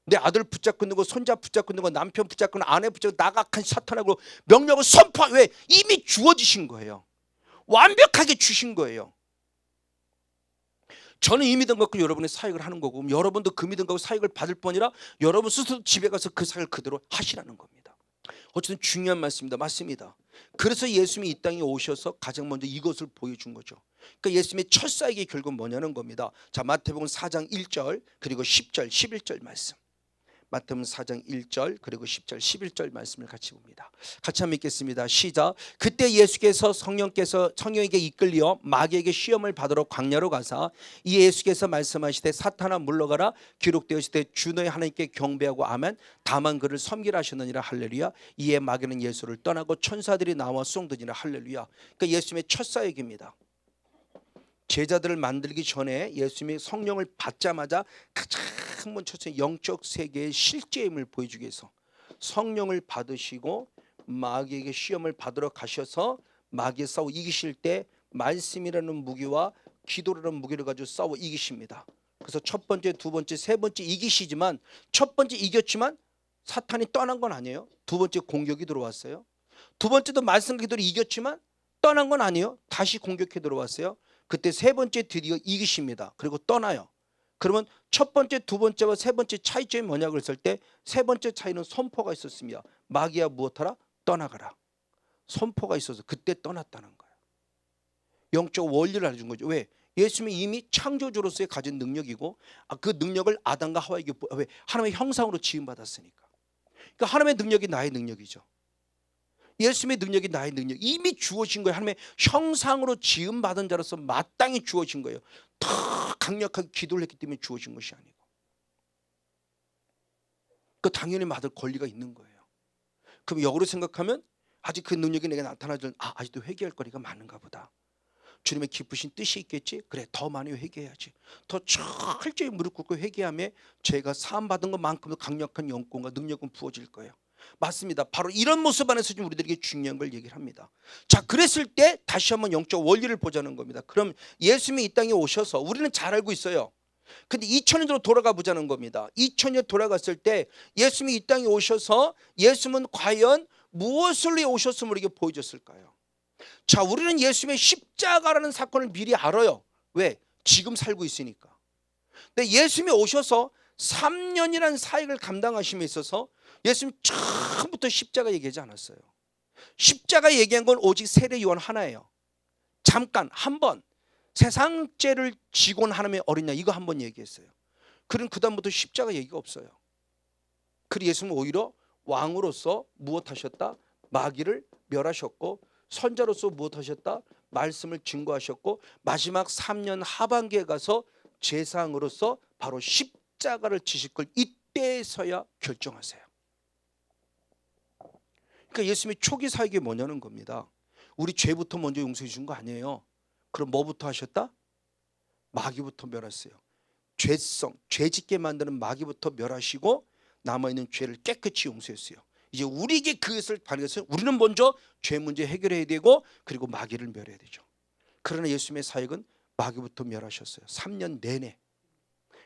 내 아들 붙잡고 있는 거, 손자 붙잡고 있는 거, 남편 붙잡고 있는 거, 아내 붙잡고 나각한 사탄하고 명령을 선포. 왜? 이미 주어지신 거예요. 완벽하게 주신 거예요. 저는 이 믿음 갖고 여러분의 사역을 하는 거고 여러분도 그 믿음 갖고 사역을 받을 뿐이라 여러분 스스로 집에 가서 그 사역을 그대로 하시라는 겁니다. 어쨌든 중요한 말씀입니다. 맞습니다. 그래서 예수님이 이 땅에 오셔서 가장 먼저 이것을 보여준 거죠. 그러니까 예수님의 첫 사역이 결국 뭐냐는 겁니다. 자, 마태복음 4장 1절 그리고 10절 11절 말씀. 마태복음 4장 1절 그리고 10절 11절 말씀을 같이 봅니다. 같이 한번 읽겠습니다. 시작. 그때 예수께서 성령에게 이끌려 마귀에게 시험을 받으러 광야로 가사 이 예수께서 말씀하시되 사탄아 물러가라 기록되었으되 주 너희 하나님께 경배하고 아멘 다만 그를 섬기라 하셨느니라 할렐루야. 이에 마귀는 예수를 떠나고 천사들이 나와 颂드니라 할렐루야. 그러니까 예수님의 첫 사역입니다. 제자들을 만들기 전에 예수님이 성령을 받자마자 가장 먼저 영적 세계의 실제임을 보여주기 위해서 성령을 받으시고 마귀에게 시험을 받으러 가셔서 마귀에 싸워 이기실 때 말씀이라는 무기와 기도라는 무기를 가지고 싸워 이기십니다. 그래서 첫 번째, 두 번째, 세 번째 이기시지만 첫 번째 이겼지만 사탄이 떠난 건 아니에요. 두 번째 공격이 들어왔어요. 두 번째도 말씀과 기도를 이겼지만 떠난 건 아니에요. 다시 공격해 들어왔어요. 그때 세 번째 드디어 이기십니다. 그리고 떠나요. 그러면 첫 번째, 두 번째와 세 번째 차이점이 뭐냐고 했을 때 세 번째 차이는 선포가 있었습니다. 마귀야 무엇하라? 떠나가라. 선포가 있어서 그때 떠났다는 거예요. 영적 원리를 알려준 거죠. 왜? 예수님이 이미 창조주로서의 가진 능력이고 그 능력을 아담과 하와에게 왜? 하나님의 형상으로 지음받았으니까. 그러니까 하나님의 능력이 나의 능력이죠. 예수님의 능력이 나의 능력 이미 주어진 거예요. 하나님의 형상으로 지음받은 자로서 마땅히 주어진 거예요. 더 강력하게 기도를 했기 때문에 주어진 것이 아니고 그 당연히 받을 권리가 있는 거예요. 그럼 역으로 생각하면 아직 그 능력이 내게 나타나지 아직도 회개할 거리가 많은가 보다. 주님의 깊으신 뜻이 있겠지. 그래 더 많이 회개해야지. 더 철저히 무릎 꿇고 회개하며 죄가 사함받은 것만큼도 강력한 영권과 능력은 부어질 거예요. 맞습니다. 바로 이런 모습 안에서 지금 우리들에게 중요한 걸 얘기를 합니다. 자, 그랬을 때 다시 한번 영적 원리를 보자는 겁니다. 그럼 예수님이 이 땅에 오셔서 우리는 잘 알고 있어요. 근데 2000년으로 돌아가 보자는 겁니다. 2000년 돌아갔을 때 예수님이 이 땅에 오셔서 예수님은 과연 무엇을 위해 오셨음을 우리에게 보여줬을까요? 자, 우리는 예수님의 십자가라는 사건을 미리 알아요. 왜? 지금 살고 있으니까. 근데 예수님이 오셔서 3년이라는 사역을 감당하심에 있어서 예수님 처음부터 십자가 얘기하지 않았어요. 십자가 얘기한 건 오직 세례 요한 하나예요. 잠깐 한 번 세상 죄를 지고 온 하나님의 어린 양 이거 한 번 얘기했어요. 그럼 그다음부터 십자가 얘기가 없어요. 그리고 예수님은 오히려 왕으로서 무엇하셨다? 마귀를 멸하셨고 선자로서 무엇하셨다? 말씀을 증거하셨고 마지막 3년 하반기에 가서 제사장으로서 바로 십자가를 지실 걸 이때서야 결정하세요. 그러니까 예수님이 초기 사역이 뭐냐는 겁니다. 우리 죄부터 먼저 용서해 준 거 아니에요. 그럼 뭐부터 하셨다? 마귀부터 멸했어요. 죄성, 죄짓게 만드는 마귀부터 멸하시고 남아있는 죄를 깨끗이 용서했어요. 이제 우리에게 그것을 반해서 우리는 먼저 죄 문제 해결해야 되고 그리고 마귀를 멸해야 되죠. 그러나 예수님의 사역은 마귀부터 멸하셨어요. 3년 내내.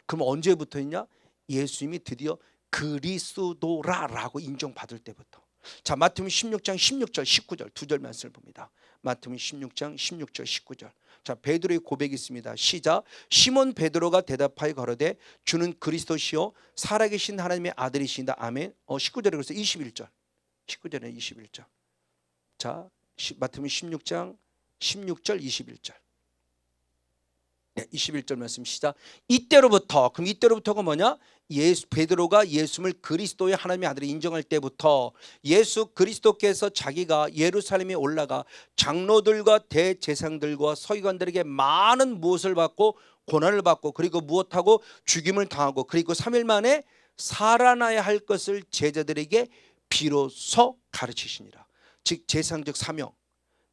그럼 언제부터 했냐? 예수님이 드디어 그리스도라라고 인정받을 때부터. 자, 마태복음 16장 16절 19절 두 절 말씀을 봅니다. 마태복음 16장 16절 19절. 자, 베드로의 고백이 있습니다. 시작. 시몬 베드로가 대답하여 가로되 주는 그리스도시요 살아계신 하나님의 아들이신다. 아멘. 19절에 그래서 21절. 19절에 21절. 자, 마태복음 16장 16절 21절. 네, 21절 말씀 시작. 이때로부터, 그럼 이때로부터가 뭐냐? 베드로가 예수를 그리스도의 하나님의 아들을 인정할 때부터 예수 그리스도께서 자기가 예루살렘에 올라가 장로들과 대제사장들과 서기관들에게 많은 무엇을 받고 고난을 받고 그리고 무엇하고 죽임을 당하고 그리고 3일 만에 살아나야 할 것을 제자들에게 비로소 가르치시니라. 즉 제사장적 사명,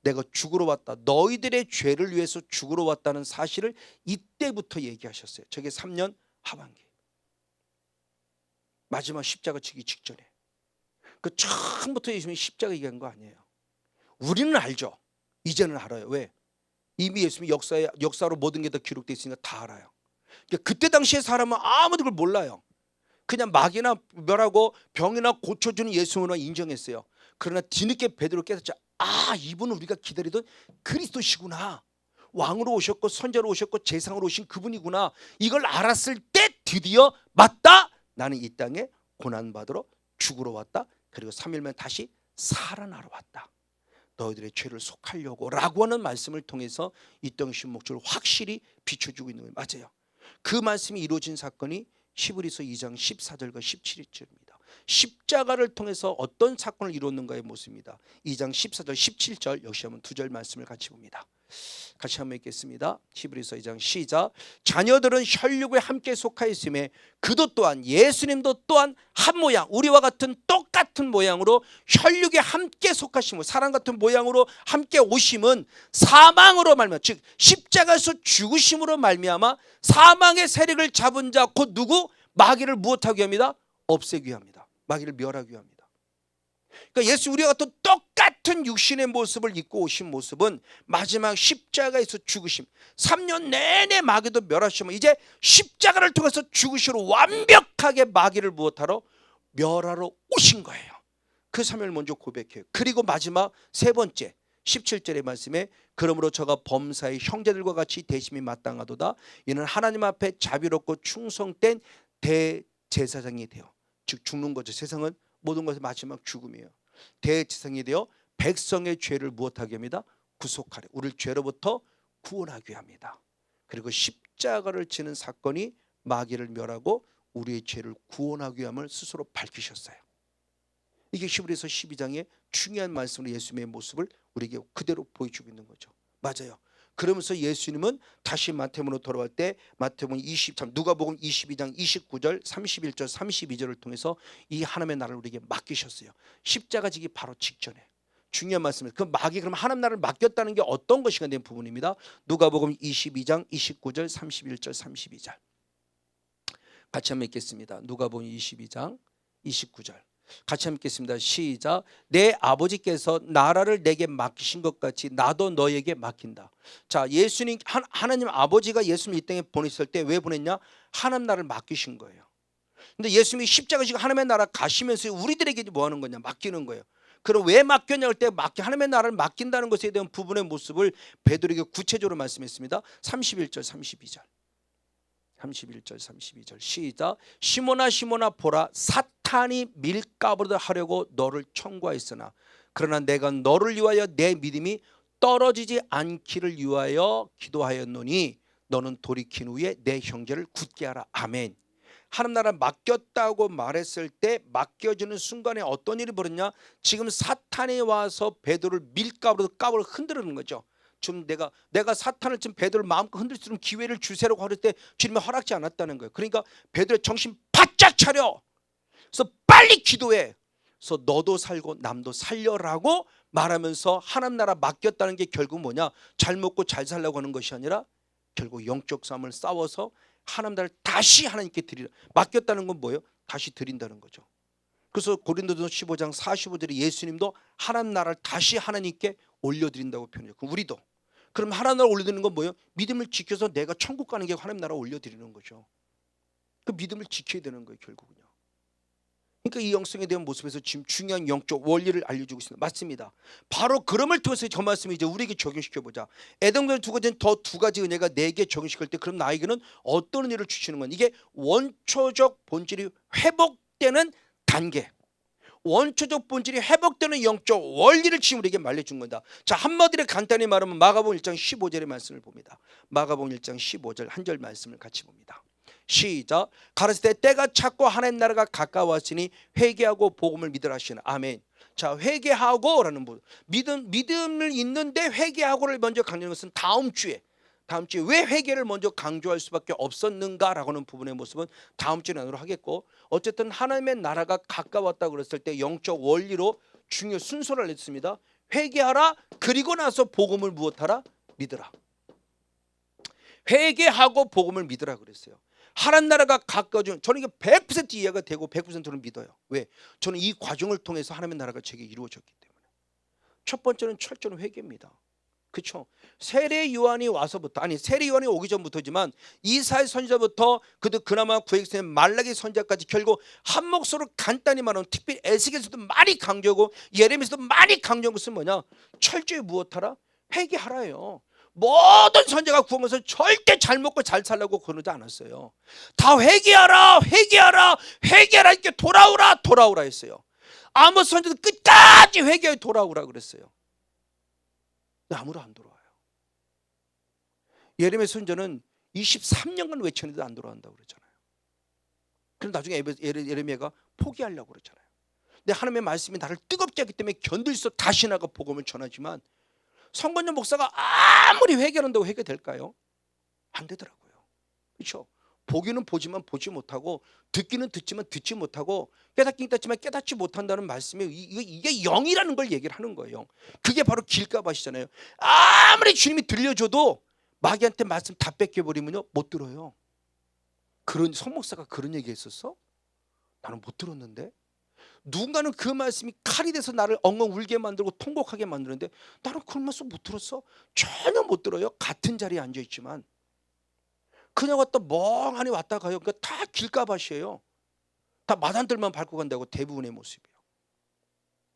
내가 죽으러 왔다, 너희들의 죄를 위해서 죽으러 왔다는 사실을 이때부터 얘기하셨어요. 저게 3년 하반기 마지막 십자가 지기 직전에. 그 처음부터 예수님이 십자가 얘기한 거 아니에요. 우리는 알죠. 이제는 알아요. 왜? 이미 예수님이 역사로 모든 게 다 기록되어 있으니까 다 알아요. 그러니까 그때 당시의 사람은 아무도 그걸 몰라요. 그냥 마귀나 멸하고 병이나 고쳐주는 예수님으로 인정했어요. 그러나 뒤늦게 베드로 깨닫자. 아, 이분은 우리가 기다리던 그리스도시구나. 왕으로 오셨고 선자로 오셨고 제상으로 오신 그분이구나. 이걸 알았을 때 드디어 맞다. 나는 이 땅에 고난받으러 죽으러 왔다. 그리고 3일만 다시 살아나러 왔다. 너희들의 죄를 속하려고 라고 하는 말씀을 통해서 이 땅에 오신 목적을 확실히 비춰주고 있는 거예요. 맞아요. 그 말씀이 이루어진 사건이 히브리서 2장 14절과 17절입니다. 십자가를 통해서 어떤 사건을 이루었는가의 모습입니다. 2장 14절 17절 역시 한번 두 절 말씀을 같이 봅니다. 같이 한번 읽겠습니다. 히브리서 2장 시작. 자녀들은 혈육에 함께 속하였음에 그도 또한 예수님도 또한 한 모양 우리와 같은 똑같은 모양으로 혈육에 함께 속하심으로 사람 같은 모양으로 함께 오심은 사망으로 말미암아 즉 십자가에서 죽으심으로 말미암아 사망의 세력을 잡은 자 곧 누구? 마귀를 무엇하기 위함이다? 없애기 위함이다. 마귀를 멸하기 위함이다. 그러니까 예수 우리와 같은 똑같은 육신의 모습을 입고 오신 모습은 마지막 십자가에서 죽으심 3년 내내 마귀도 멸하시면 이제 십자가를 통해서 죽으시로 완벽하게 마귀를 무엇하러? 멸하러 오신 거예요. 그 사명을 먼저 고백해요. 그리고 마지막 세 번째 17절의 말씀에 그러므로 저가 범사의 형제들과 같이 대심이 마땅하도다. 이는 하나님 앞에 자비롭고 충성된 대제사장이 되어 즉 죽는 거죠. 세상은 모든 것의 마지막 죽음이에요. 대제사장이 되어 백성의 죄를 무엇하게 합니다? 구속하려 우리를 죄로부터 구원하게 합니다. 그리고 십자가를 지는 사건이 마귀를 멸하고 우리의 죄를 구원하게 함을 스스로 밝히셨어요. 이게 히브리서 12장의 중요한 말씀으로 예수님의 모습을 우리에게 그대로 보여주고 있는 거죠. 맞아요. 그러면서 예수님은 다시 마태복음으로 돌아갈 때 마태복음 누가복음 22장 29절 31절 32절을 통해서 이 하나님의 나라를 우리에게 맡기셨어요. 십자가 지기 바로 직전에 중요한 말씀입니다. 그 마귀 그럼 하나님 나라를 맡겼다는 게 어떤 것이가 된 부분입니다. 누가복음 22장 29절 31절 32절 같이 한번 읽겠습니다. 누가복음 22장 29절 같이 함께 읽겠습니다. 시작. 내 아버지께서 나라를 내게 맡기신 것 같이 나도 너에게 맡긴다. 자, 예수님 하나님 아버지가 예수님 이 땅에 보냈을 때 왜 보냈냐? 하나님 나라를 맡기신 거예요. 근데 예수님이 십자가 지고 하나님의 나라 가시면서 우리들에게 뭐 하는 거냐? 맡기는 거예요. 그럼 왜 맡겼냐 할 때 하나님의 나라를 맡긴다는 것에 대한 부분의 모습을 베드로에게 구체적으로 말씀했습니다. 31절 32절 31절 32절 시작. 시몬아 시몬아 보라 사탄이 밀가부르다 하려고 너를 청구하였으나 그러나 내가 너를 위하여 내 믿음이 떨어지지 않기를 위하여 기도하였노니 너는 돌이킨 후에 내 형제를 굳게 하라. 아멘. 하나님 나라 맡겼다고 말했을 때 맡겨주는 순간에 어떤 일이 벌어졌냐? 지금 사탄이 와서 베드로를 밀가부르다 까부를 흔드는 거죠. 지금 내가 사탄을 지금 베드로를 마음껏 흔들 수 있는 기회를 주세라고 할 때 주님이 허락지 않았다는 거예요. 그러니까 베드로의 정신 바짝 차려. 그래서 빨리 기도해. 그래서 너도 살고 남도 살려라고 말하면서 하나님 나라 맡겼다는 게 결국 뭐냐? 잘 먹고 잘 살려고 하는 것이 아니라 결국 영적 싸움을 싸워서 하나님 나라를 다시 하나님께 드리라. 맡겼다는 건 뭐예요? 다시 드린다는 거죠. 그래서 고린도전서 15장 45절에 예수님도 하나님 나라를 다시 하나님께 올려드린다고 표현해요. 그럼 우리도 그럼 하나님 나라 올려드리는 건 뭐예요? 믿음을 지켜서 내가 천국 가는 게 하나님 나라 올려드리는 거죠. 그 믿음을 지켜야 되는 거예요. 결국은요. 그러니까 이 영성에 대한 모습에서 지금 중요한 영적 원리를 알려주고 있습니다. 맞습니다. 바로 그럼을 통해서 저 말씀을 이제 우리에게 적용시켜보자. 에덴동산 두 가지는 더 두 가지 은혜가 내게 적용시킬 때 그럼 나에게는 어떤 은혜를 주시는 건 이게 원초적 본질이 회복되는 단계, 원초적 본질이 회복되는 영적 원리를 지금 우리에게 말해준 거다. 자, 한마디로 간단히 말하면 마가복음 1장 15절의 말씀을 봅니다. 마가복음 1장 15절 한 절 말씀을 같이 봅니다. 시작. 가르칠 때 때가 찼고 하나님 나라가 가까웠으니 회개하고 복음을 믿으라 하시는 아멘. 자, 회개하고라는 믿음을 있는데 회개하고를 먼저 강조하는 것은 다음 주에 왜 회개를 먼저 강조할 수밖에 없었는가라고 하는 부분의 모습은 다음 주에 나누도록 하겠고, 어쨌든 하나님의 나라가 가까웠다고 그랬을 때 영적 원리로 중요 순서를 냈습니다. 회개하라, 그리고 나서 복음을 무엇하라? 믿으라. 회개하고 복음을 믿으라 그랬어요. 하나님 나라가 가까워지면 저는 이게 100% 이해가 되고 100%는 믿어요. 왜? 저는 이 과정을 통해서 하나님의 나라가 제게 이루어졌기 때문에. 첫 번째는 철저한 회개입니다. 그렇죠? 세례 요한이 와서부터, 아니 세례 요한이 오기 전부터지만 이사야 선지자부터 그나마 구약시대 말라기 선지자까지 결국 한 목소리로 간단히 말하면, 특별히 에스겔에서도 많이 강조하고 예레미야에서도 많이 강조한 것은 뭐냐? 철저히 무엇하라? 회개하라예요. 모든 선지자가 구원 것을 절대 잘 먹고 잘 살라고 그러지 않았어요. 다 회개하라, 회개하라, 회개하라, 이렇게 돌아오라, 돌아오라 했어요. 아모스 선지자도 끝까지 회개하여 돌아오라 그랬어요. 근데 아무도 안 돌아와요. 예레미야 선지자는 23년간 외쳤는데도 안 돌아온다고 그랬잖아요. 그럼 나중에 예레미야가 포기하려고 그랬잖아요. 근데 하나님의 말씀이 나를 뜨겁게 하기 때문에 견딜 수 없어 다시 나가 복음을 전하지만, 성건전 목사가 아무리 회개한다고 회개될까요? 안 되더라고요. 그렇죠? 보기는 보지만 보지 못하고, 듣기는 듣지만 듣지 못하고, 깨닫긴 깨닫지만 깨닫지 못한다는 말씀이 이게 영이라는 걸 얘기를 하는 거예요. 그게 바로 길가밭이잖아요. 아무리 주님이 들려줘도 마귀한테 말씀 다 뺏겨버리면요 못 들어요. 그런 성목사가 그런 얘기 했었어? 나는 못 들었는데. 누군가는 그 말씀이 칼이 돼서 나를 엉엉 울게 만들고 통곡하게 만드는데 나는 그런 말씀 못 들었어? 전혀 못 들어요. 같은 자리에 앉아있지만. 그냥 왔다 멍하니 왔다 가요. 그러니까 다 길가밭이에요. 다 마단들만 밟고 간다고 대부분의 모습이에요.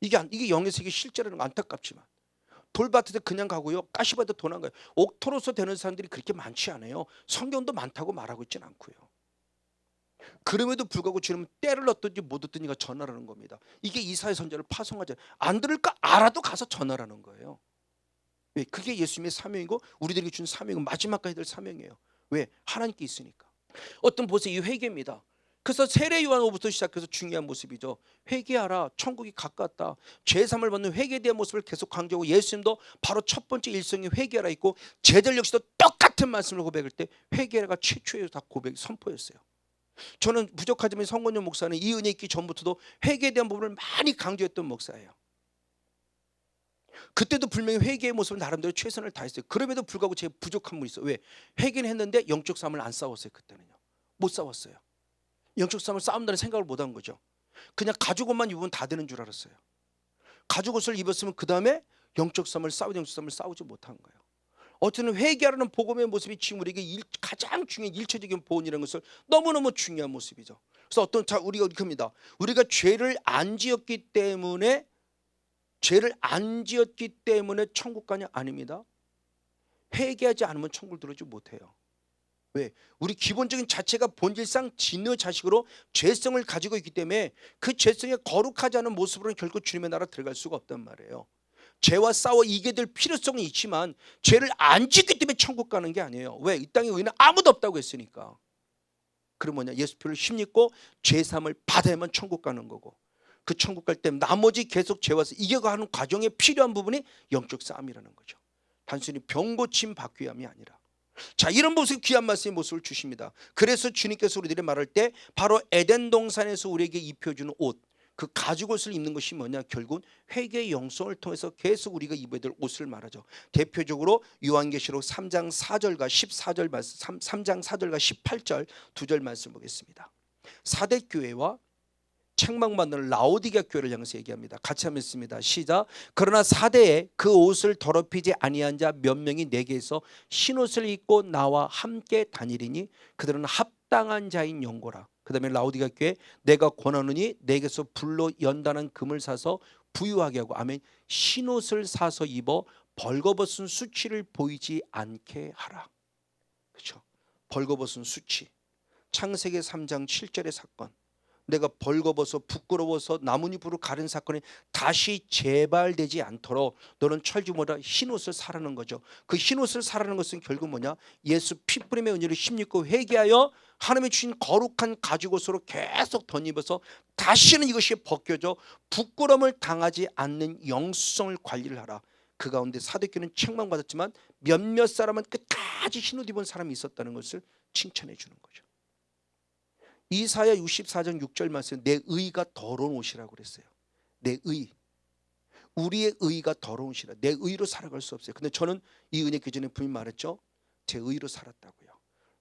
이게 영의 세계 실제라는 건 안타깝지만, 돌밭에서 그냥 가고요, 가시밭에 돈 안 가요. 옥토로서 되는 사람들이 그렇게 많지 않아요. 성경도 많다고 말하고 있지는 않고요. 그럼에도 불구하고 주님은 때를 얻든지 못 얻든지가 전하라는 겁니다. 이게 이사야 선지자를 파송하지, 안 들을까 알아도 가서 전하라는 거예요. 왜? 그게 예수님의 사명이고 우리들에게 준 사명이고 마지막까지 될 사명이에요. 왜? 하나님께 있으니까. 어떤 보세요, 이 회개입니다. 그래서 세례 요한으로부터 시작해서 중요한 모습이죠. 회개하라, 천국이 가깝다. 죄사함을 받는 회개에 대한 모습을 계속 강조하고, 예수님도 바로 첫 번째 일성이 회개하라 있고, 제자들 역시도 똑같은 말씀을 고백할 때 회개가 최초의 다 고백 선포였어요. 저는 부족하지만 성건용 목사는 이 은혜 있기 전부터도 회개에 대한 부분을 많이 강조했던 목사예요. 그때도 분명히 회개의 모습을 나름대로 최선을 다했어요. 그럼에도 불구하고 제 부족한 분이 있어요. 왜? 회개는 했는데 영적 싸움을 안 싸웠어요. 그때는요. 못 싸웠어요. 영적 싸움을 싸운다는 생각을 못 한 거죠. 그냥 가죽 옷만 입으면 다 되는 줄 알았어요. 가죽 옷을 입었으면 그 다음에 영적 싸움을 싸우지 못한 거예요. 어쨌든 회개하라는 복음의 모습이 지금 우리에게 가장 중요한 일체적인 보온이라는 것을 너무너무 중요한 모습이죠. 그래서 우리가 이렇게 합니다. 우리가 죄를 안 지었기 때문에 천국 가냐? 아닙니다. 회개하지 않으면 천국을 들어오지 못해요. 왜? 우리 기본적인 자체가 본질상 진노의 자식으로 죄성을 가지고 있기 때문에 그 죄성에 거룩하지 않은 모습으로는 결국 주님의 나라 들어갈 수가 없단 말이에요. 죄와 싸워 이기게 될 필요성은 있지만 죄를 안 짓기 때문에 천국 가는 게 아니에요. 왜? 이 땅에 의인은 아무도 없다고 했으니까. 그럼 뭐냐? 예수표를 힘입고 죄사함을 받아야만 천국 가는 거고, 그 천국 갈 때 나머지 계속 죄와 이겨가는 과정에 필요한 부분이 영적 싸움이라는 거죠. 단순히 병 고침 받기 위함이 아니라. 자, 이런 모습, 귀한 말씀의 모습을 주십니다. 그래서 주님께서 우리들이 말할 때 바로 에덴 동산에서 우리에게 입혀주는 옷, 그 가죽옷을 입는 것이 뭐냐? 결국 회개의 영성을 통해서 계속 우리가 입어야 될 옷을 말하죠. 대표적으로 요한계시록 3장 4절과 14절 말씀, 3장 4절과 18절 두 절 말씀 보겠습니다. 사대 교회와 책망받는 라오디게아 교회를 향해서 얘기합니다. 같이 한번 읽습니다. 시작. 그러나 사대에 그 옷을 더럽히지 아니한 자 몇 명이 내게서 흰옷을 입고 나와 함께 다니리니 그들은 합당한 자인 영고라. 그 다음에 라오디가 교회 내가 권하노니 내게서 불로 연단한 금을 사서 부유하게 하고 아멘 흰옷을 사서 입어 벌거벗은 수치를 보이지 않게 하라. 그렇죠? 벌거벗은 수치. 창세기 3장 7절의 사건. 내가 벌거벗어 부끄러워서 나뭇잎으로 가른 사건이 다시 재발되지 않도록 너는 철주보다 흰옷을 사라는 거죠. 그 흰옷을 사라는 것은 결국 뭐냐? 예수 피뿌림의 은혜를 힘입고 회개하여 하나님의 주신 거룩한 가죽옷으로 계속 덧입어서 다시는 이것이 벗겨져 부끄러움을 당하지 않는 영수성을 관리를 하라. 그 가운데 사도교는 책망받았지만 몇몇 사람은 끝까지 흰옷 입은 사람이 있었다는 것을 칭찬해 주는 거죠. 이사야 64장 6절 말씀 내 의가 더러운 옷이라고 그랬어요. 내 의. 우리의 의가 더러운 옷이라. 내 의로 살아갈 수 없어요. 근데 저는 이 은혜 기전에 분명히 말했죠. 제 의로 살았다고요.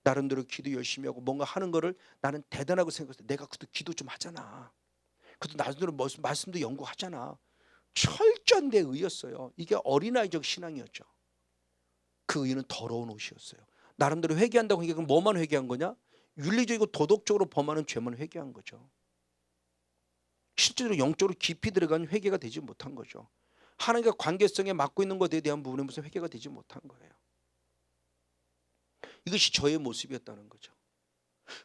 나름대로 기도 열심히 하고 뭔가 하는 거를 나는 대단하고 생각했어요. 내가 그래도 기도 좀 하잖아. 그래도 나름대로 말씀도 연구하잖아. 철저한 내 의였어요. 이게 어린아이적 신앙이었죠. 그 의는 더러운 옷이었어요. 나름대로 회개한다고 하니까 그럼 뭐만 회개한 거냐? 윤리적이고 도덕적으로 범하는 죄만 회개한 거죠. 실제로 영적으로 깊이 들어간 회개가 되지 못한 거죠. 하나님과 관계성에 맡고 있는 것에 대한 부분에 무슨 회개가 되지 못한 거예요. 이것이 저의 모습이었다는 거죠.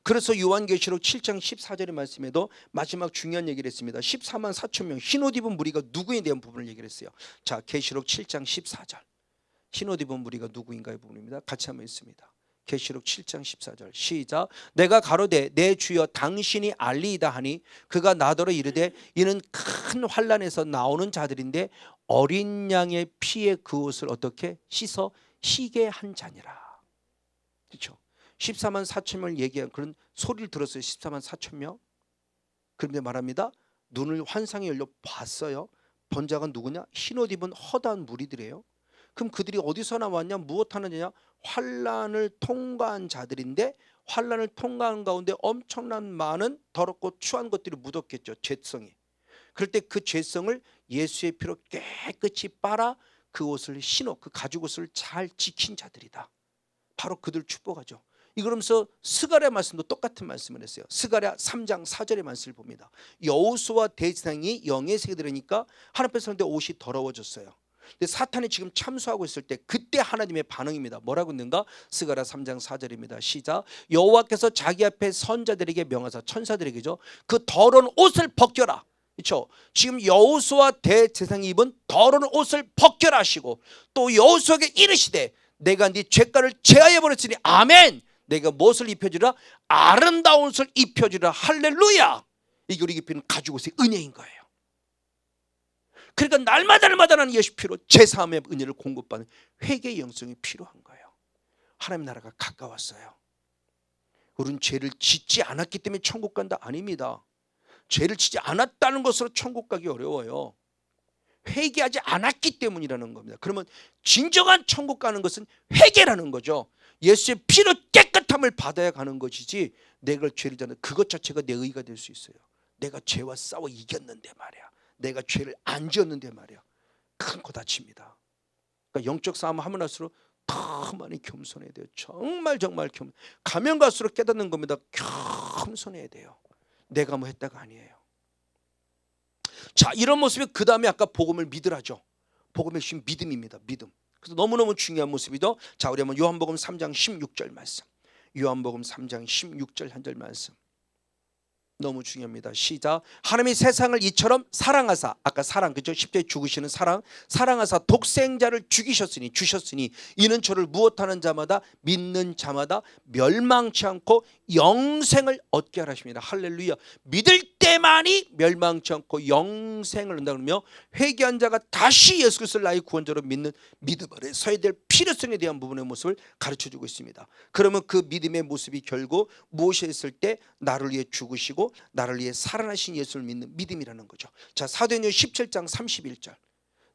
그래서 요한계시록 7장 14절의 말씀에도 마지막 중요한 얘기를 했습니다. 14만 4천 명 흰옷 입은 무리가 누구에 대한 부분을 얘기를 했어요. 자, 계시록 7장 14절 흰옷 입은 무리가 누구인가의 부분입니다. 같이 한번 읽습니다. 계시록 7장 14절 시작. 내가 가로되 내 주여 당신이 알리이다 하니 그가 나더러 이르되 이는 큰 환난에서 나오는 자들인데 어린 양의 피에 그 옷을 어떻게 씻어 희게 한 자니라. 그렇죠? 14만 4천 명을 얘기한 그런 소리를 들었어요. 14만 4천 명. 그런데 말합니다. 눈을 환상에 열려 봤어요. 본 자가 누구냐? 흰옷 입은 허다한 무리들이에요. 그럼 그들이 어디서 나왔냐? 무엇 하느냐? 환란을 통과한 자들인데 환란을 통과한 가운데 엄청난 많은 더럽고 추한 것들이 묻었겠죠. 죄성이. 그럴 때 그 죄성을 예수의 피로 깨끗이 빨아 그 옷을 신어 그 가죽옷을 잘 지킨 자들이다. 바로 그들 축복하죠. 이러면서 스가랴 말씀도 똑같은 말씀을 했어요. 스가랴 3장 4절의 말씀을 봅니다. 여호수아 대제사장이 영의 세계 들으니까 하나님 앞에 서는데 옷이 더러워졌어요. 근데 사탄이 지금 참수하고 있을 때 그때 하나님의 반응입니다. 뭐라고 있는가? 스가랴 3장 4절입니다. 시작. 여호와께서 자기 앞에 선자들에게 명하사 천사들에게죠. 그 더러운 옷을 벗겨라. 그렇죠? 지금 여호수아 대제사장이 입은 더러운 옷을 벗겨라 하시고 또 여호수아에게 이르시되 내가 네 죄가를 제하여 버렸으니 아멘. 내가 무엇을 입혀주라? 아름다운 옷을 입혀주라. 할렐루야. 이게 우리 입히는 가죽옷의 은혜인 거예요. 그러니까 날마다 나는 예수 피로 제사함의 은혜를 공급받는 회개의 영성이 필요한 거예요. 하나님 나라가 가까웠어요. 우리는 죄를 짓지 않았기 때문에 천국 간다? 아닙니다. 죄를 짓지 않았다는 것으로 천국 가기 어려워요. 회개하지 않았기 때문이라는 겁니다. 그러면 진정한 천국 가는 것은 회개라는 거죠. 예수의 피로 깨끗함을 받아야 가는 것이지 내가 죄를 짓는 그것 자체가 내 의가 될 수 있어요. 내가 죄와 싸워 이겼는데 말이야. 내가 죄를 안 지었는데 말이야. 큰 코 다칩니다. 그러니까 영적 싸움 하면 할수록 더 많이 겸손해야 돼요. 정말 가면 갈수록 깨닫는 겁니다. 겸손해야 돼요. 내가 뭐 했다가 아니에요. 자, 이런 모습이 그 다음에 아까 복음을 믿으라죠. 복음의 핵심 믿음입니다. 믿음. 그래서 너무너무 중요한 모습이죠. 자, 우리 한번 요한복음 3장 16절 말씀. 요한복음 3장 16절 한 절 말씀. 너무 중요합니다. 시작. 하나님이 세상을 이처럼 사랑하사, 아까 사랑 그죠? 십자가에 죽으시는 사랑하사 독생자를 주셨으니 이는 저를 무엇하는 자마다 믿는 자마다 멸망치 않고 영생을 얻게 하십니다. 할렐루야. 믿을 때만이 멸망치 않고 영생을 얻는다 그러며 회개한 자가 다시 예수 그리스도를 나의 구원자로 믿는 믿음 아래 서야 될 필요성에 대한 부분의 모습을 가르쳐주고 있습니다. 그러면 그 믿음의 모습이 결국 무엇이 있을 때 나를 위해 죽으시고 나를 위해 살아나신 예수를 믿는 믿음이라는 거죠. 자, 사도행전 17장 31절.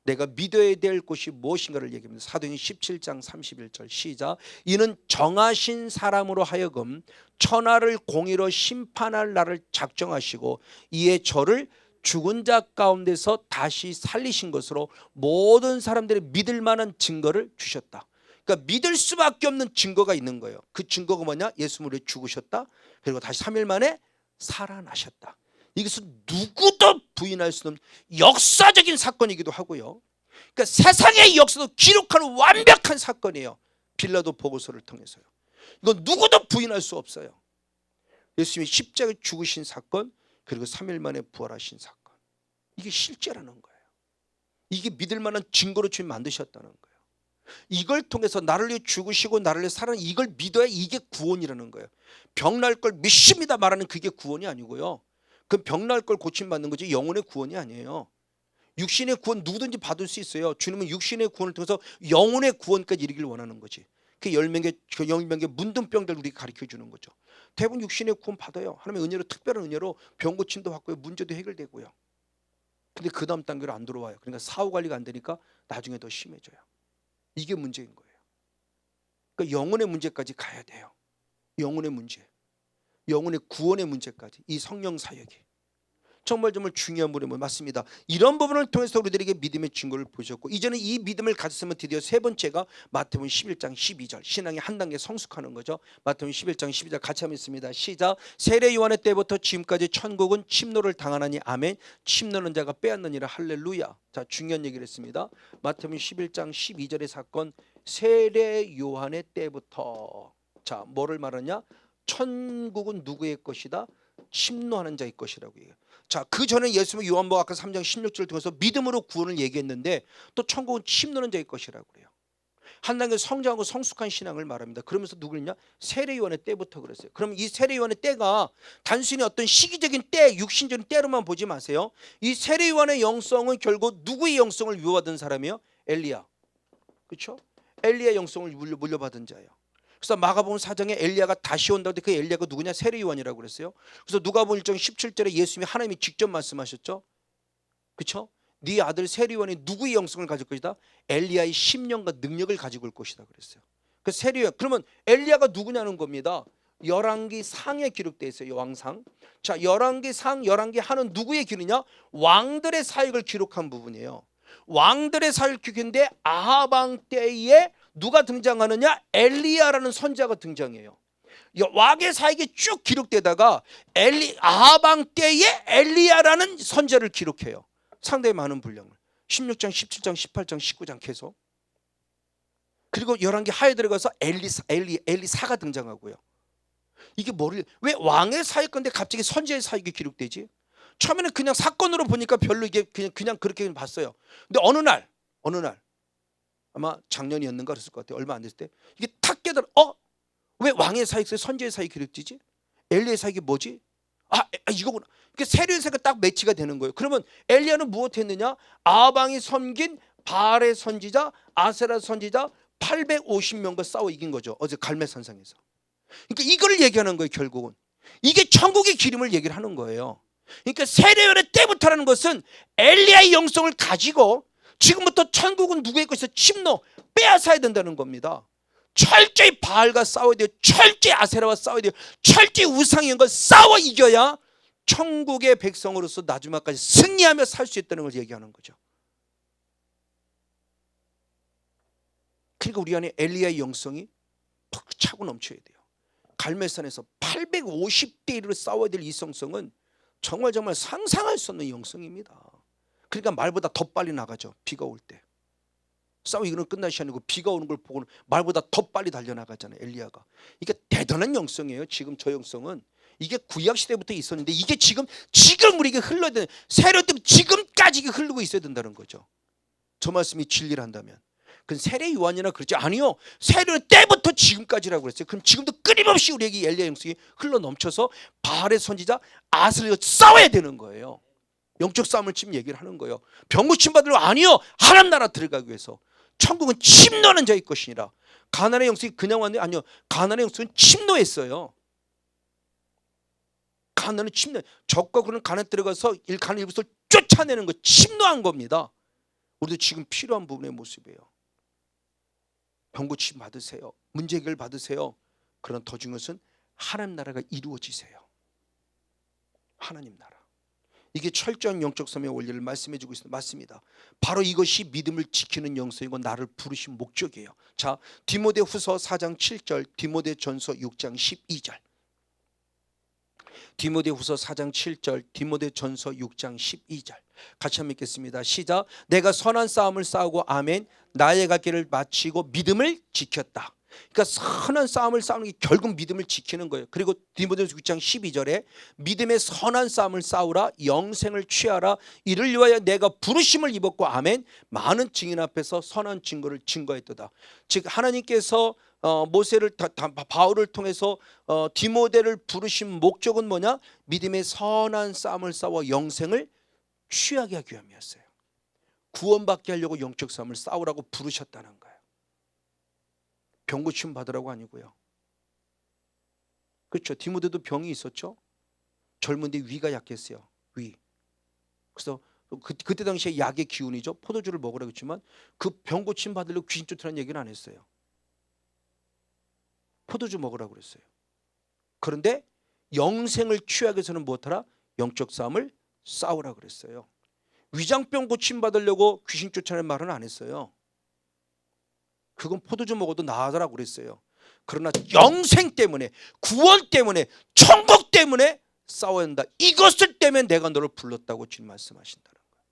내가 믿어야 될 것이 무엇인가를 얘기합니다. 사도행전 17장 31절 시작. 이는 정하신 사람으로 하여금 천하를 공의로 심판할 날을 작정하시고 이에 저를 죽은 자 가운데서 다시 살리신 것으로 모든 사람들이 믿을 만한 증거를 주셨다. 그러니까 믿을 수밖에 없는 증거가 있는 거예요. 그 증거가 뭐냐? 예수님을 위해 죽으셨다. 그리고 다시 3일 만에 살아나셨다. 이것은 누구도 부인할 수 없는 역사적인 사건이기도 하고요. 그러니까 세상의 역사도 기록하는 완벽한 사건이에요. 빌라도 보고서를 통해서요. 이건 누구도 부인할 수 없어요. 예수님이 십자가에 죽으신 사건, 그리고 3일 만에 부활하신 사건, 이게 실제라는 거예요. 이게 믿을 만한 증거로 주님 만드셨다는 거예요. 이걸 통해서 나를 위해 죽으시고 나를 위해 살아난 이걸 믿어야 이게 구원이라는 거예요. 병날 걸 믿습니다 말하는 그게 구원이 아니고요. 그 병날 걸 고침받는 거지 영혼의 구원이 아니에요. 육신의 구원 누구든지 받을 수 있어요. 주님은 육신의 구원을 통해서 영혼의 구원까지 이르길 원하는 거지. 그 10명의 문둥병들 우리가 가르쳐 주는 거죠. 대부분 육신의 구원 받아요. 하나님의 은혜로, 특별한 은혜로 병 고침도 받고요. 문제도 해결되고요. 근데 그 다음 단계로 안 들어와요. 그러니까 사후 관리가 안 되니까 나중에 더 심해져요. 이게 문제인 거예요. 그러니까 영혼의 문제까지 가야 돼요. 영혼의 문제, 영혼의 구원의 문제까지, 이 성령 사역이 정말 중요한 부분이 맞습니다. 이런 부분을 통해서 우리들에게 믿음의 증거를 보셨고, 이제는 이 믿음을 가졌으면 드디어 세 번째가 마태복음 11장 12절, 신앙의 한 단계 성숙하는 거죠. 마태복음 11장 12절 같이 한번 읽습니다. 시작. 세례 요한의 때부터 지금까지 천국은 침노를 당하나니 아멘. 침노는 자가 빼앗느니라 할렐루야. 자, 중요한 얘기를 했습니다. 마태복음 11장 12절의 사건, 세례 요한의 때부터, 자, 뭐를 말하냐? 천국은 누구의 것이다? 침노하는 자의 것이라고 얘기해요. 자, 그 전에 예수님은 요한복음 아까 3장 16절을 통해서 믿음으로 구원을 얘기했는데, 또 천국은 침노하는 자의 것이라고 그래요. 한 단계 성장하고 성숙한 신앙을 말합니다. 그러면서 누구냐? 세례 요한의 때부터 그랬어요. 그럼 이 세례 요한의 때가 단순히 어떤 시기적인 때, 육신적인 때로만 보지 마세요. 이 세례 요한의 영성은 결국 누구의 영성을 유효받은 사람이에요? 엘리야. 그렇죠? 엘리야 영성을 물려받은 자예요. 그래서 마가복음 4장에 엘리야가 다시 온다고 그 엘리야가 누구냐? 세례 요한이라고 그랬어요. 그래서 누가복음 1장 17절에 예수님이 하나님이 직접 말씀하셨죠. 그렇죠? 네 아들 세례 요한이 누구의 영성을 가질 것이다? 엘리야의 심령과 능력을 가지고 올 것이다 그랬어요. 그 세례 요한, 그러면 엘리야가 누구냐는 겁니다. 열왕기 상에 기록되어 있어요. 왕상. 자, 열왕기 상, 열왕기 하는 누구의 기록이냐? 왕들의 사역을 기록한 부분이에요. 왕들의 사역을 기록했는데 아합 왕 때에 누가 등장하느냐? 엘리야라는 선지자가 등장해요. 왕의 사역이 쭉 기록되다가 아합 왕 때에 엘리야라는 선지자를 기록해요. 상당히 많은 분량을 16장, 17장, 18장, 19장 계속. 그리고 열왕기 하에 들어가서 엘리사가 등장하고요. 이게 왜 왕의 사역 건데 갑자기 선지자의 사역이 기록되지? 처음에는 그냥 사건으로 보니까 별로 이게 그냥 그렇게 봤어요. 근데 어느 날 아마 작년이었는가 그랬을 것 같아요. 얼마 안 됐을 때 이게 탁 깨달아. 왜 왕의 사역에 선지자의 사역이 기록되지? 엘리야의 사역이 뭐지? 이거구나. 그러니까 세례의 사역이 딱 매치가 되는 거예요. 그러면 엘리야는 무엇했느냐? 아합 왕이 섬긴 바알의 선지자, 아세라 선지자 850명과 싸워 이긴 거죠. 어제 갈멜산상에서. 그러니까 이걸 얘기하는 거예요. 결국은 이게 천국의 기름을 얘기를 하는 거예요. 그러니까 세례요한의 때부터라는 것은 엘리야의 영성을 가지고 지금부터 천국은 누구의 것에서 침노 빼앗아야 된다는 겁니다. 철저히 바알과 싸워야 돼요. 철저히 아세라와 싸워야 돼요. 철저히 우상인과 싸워 이겨야 천국의 백성으로서 마지막까지 승리하며 살 수 있다는 걸 얘기하는 거죠. 그러니까 우리 안에 엘리야의 영성이 팍 차고 넘쳐야 돼요. 갈멜산에서 850대 1으로 싸워야 될 이 성성은 정말 상상할 수 없는 영성입니다. 그러니까 말보다 더 빨리 나가죠. 비가 올 때. 싸우기는 끝나시 아니고 비가 오는 걸 보고는 말보다 더 빨리 달려나가잖아요. 엘리야가. 이게 대단한 영성이에요. 지금 저 영성은. 이게 구약시대부터 있었는데 이게 지금 우리에게 흘러야 되는, 세례 때부터 지금까지 이게 흐르고 있어야 된다는 거죠. 저 말씀이 진리란다면. 그건 세례 요한이나 그러지 아니요. 세례 때부터 지금까지라고 그랬어요. 그럼 지금도 끊임없이 우리에게 엘리야 영성이 흘러 넘쳐서 바알의 선지자 아스를 싸워야 되는 거예요. 영적 싸움을 지금 얘기를 하는 거예요. 병고침 받으러 아니요. 하나님 나라 들어가기 위해서. 천국은 침노하는 자의 것이니라. 가나안의 영성이 그냥 왔는데 아니요. 가나안의 영성은 침노했어요. 가나안은 침노. 적과 그는 가나안 들어가서 가나안 일부를 쫓아내는 거 침노한 겁니다. 우리도 지금 필요한 부분의 모습이에요. 병고침 받으세요. 문제 해결 받으세요. 그러나 더 중요한 것은 하나님 나라가 이루어지세요. 하나님 나라. 이게 철저한 영적 삶의 원리를 말씀해 주고 있습니다. 맞습니다. 바로 이것이 믿음을 지키는 영성이고 나를 부르신 목적이에요. 자, 디모데후서 4장 7절, 디모데전서 6장 12절. 디모데후서 4장 7절, 디모데전서 6장 12절. 같이 한번 읽겠습니다. 시작. 내가 선한 싸움을 싸우고 아멘 나의 갈 길을 마치고 믿음을 지켰다. 그러니까 선한 싸움을 싸우는 게 결국 믿음을 지키는 거예요. 그리고 디모데후서 6장 12절에 믿음의 선한 싸움을 싸우라 영생을 취하라 이를 위하여 내가 부르심을 입었고 아멘 많은 증인 앞에서 선한 증거를 증거했도다. 즉 하나님께서 모세를 바울을 통해서 디모데를 부르신 목적은 뭐냐? 믿음의 선한 싸움을 싸워 영생을 취하게 하기 위함이었어요. 구원받게 하려고 영적 싸움을 싸우라고 부르셨다는 거예요. 병 고침 받으라고 아니고요. 그렇죠. 디모데도 병이 있었죠. 젊은데 위가 약했어요. 위. 그래서 그때 당시에 약의 기운이죠. 포도주를 먹으라고 했지만 그 병 고침 받으려고 귀신 쫓으라는 얘기는 안 했어요. 포도주 먹으라고 그랬어요. 그런데 영생을 취하기 위해서는 무엇하라? 영적 싸움을 싸우라고 그랬어요. 위장병 고침 받으려고 귀신 쫓아내는 말은 안 했어요. 그건 포도주 먹어도 나아더라고 그랬어요. 그러나 영생 때문에 구원 때문에 천국 때문에 싸워야 한다. 이것을 때문에 내가 너를 불렀다고 주님 말씀하신다는 거예요.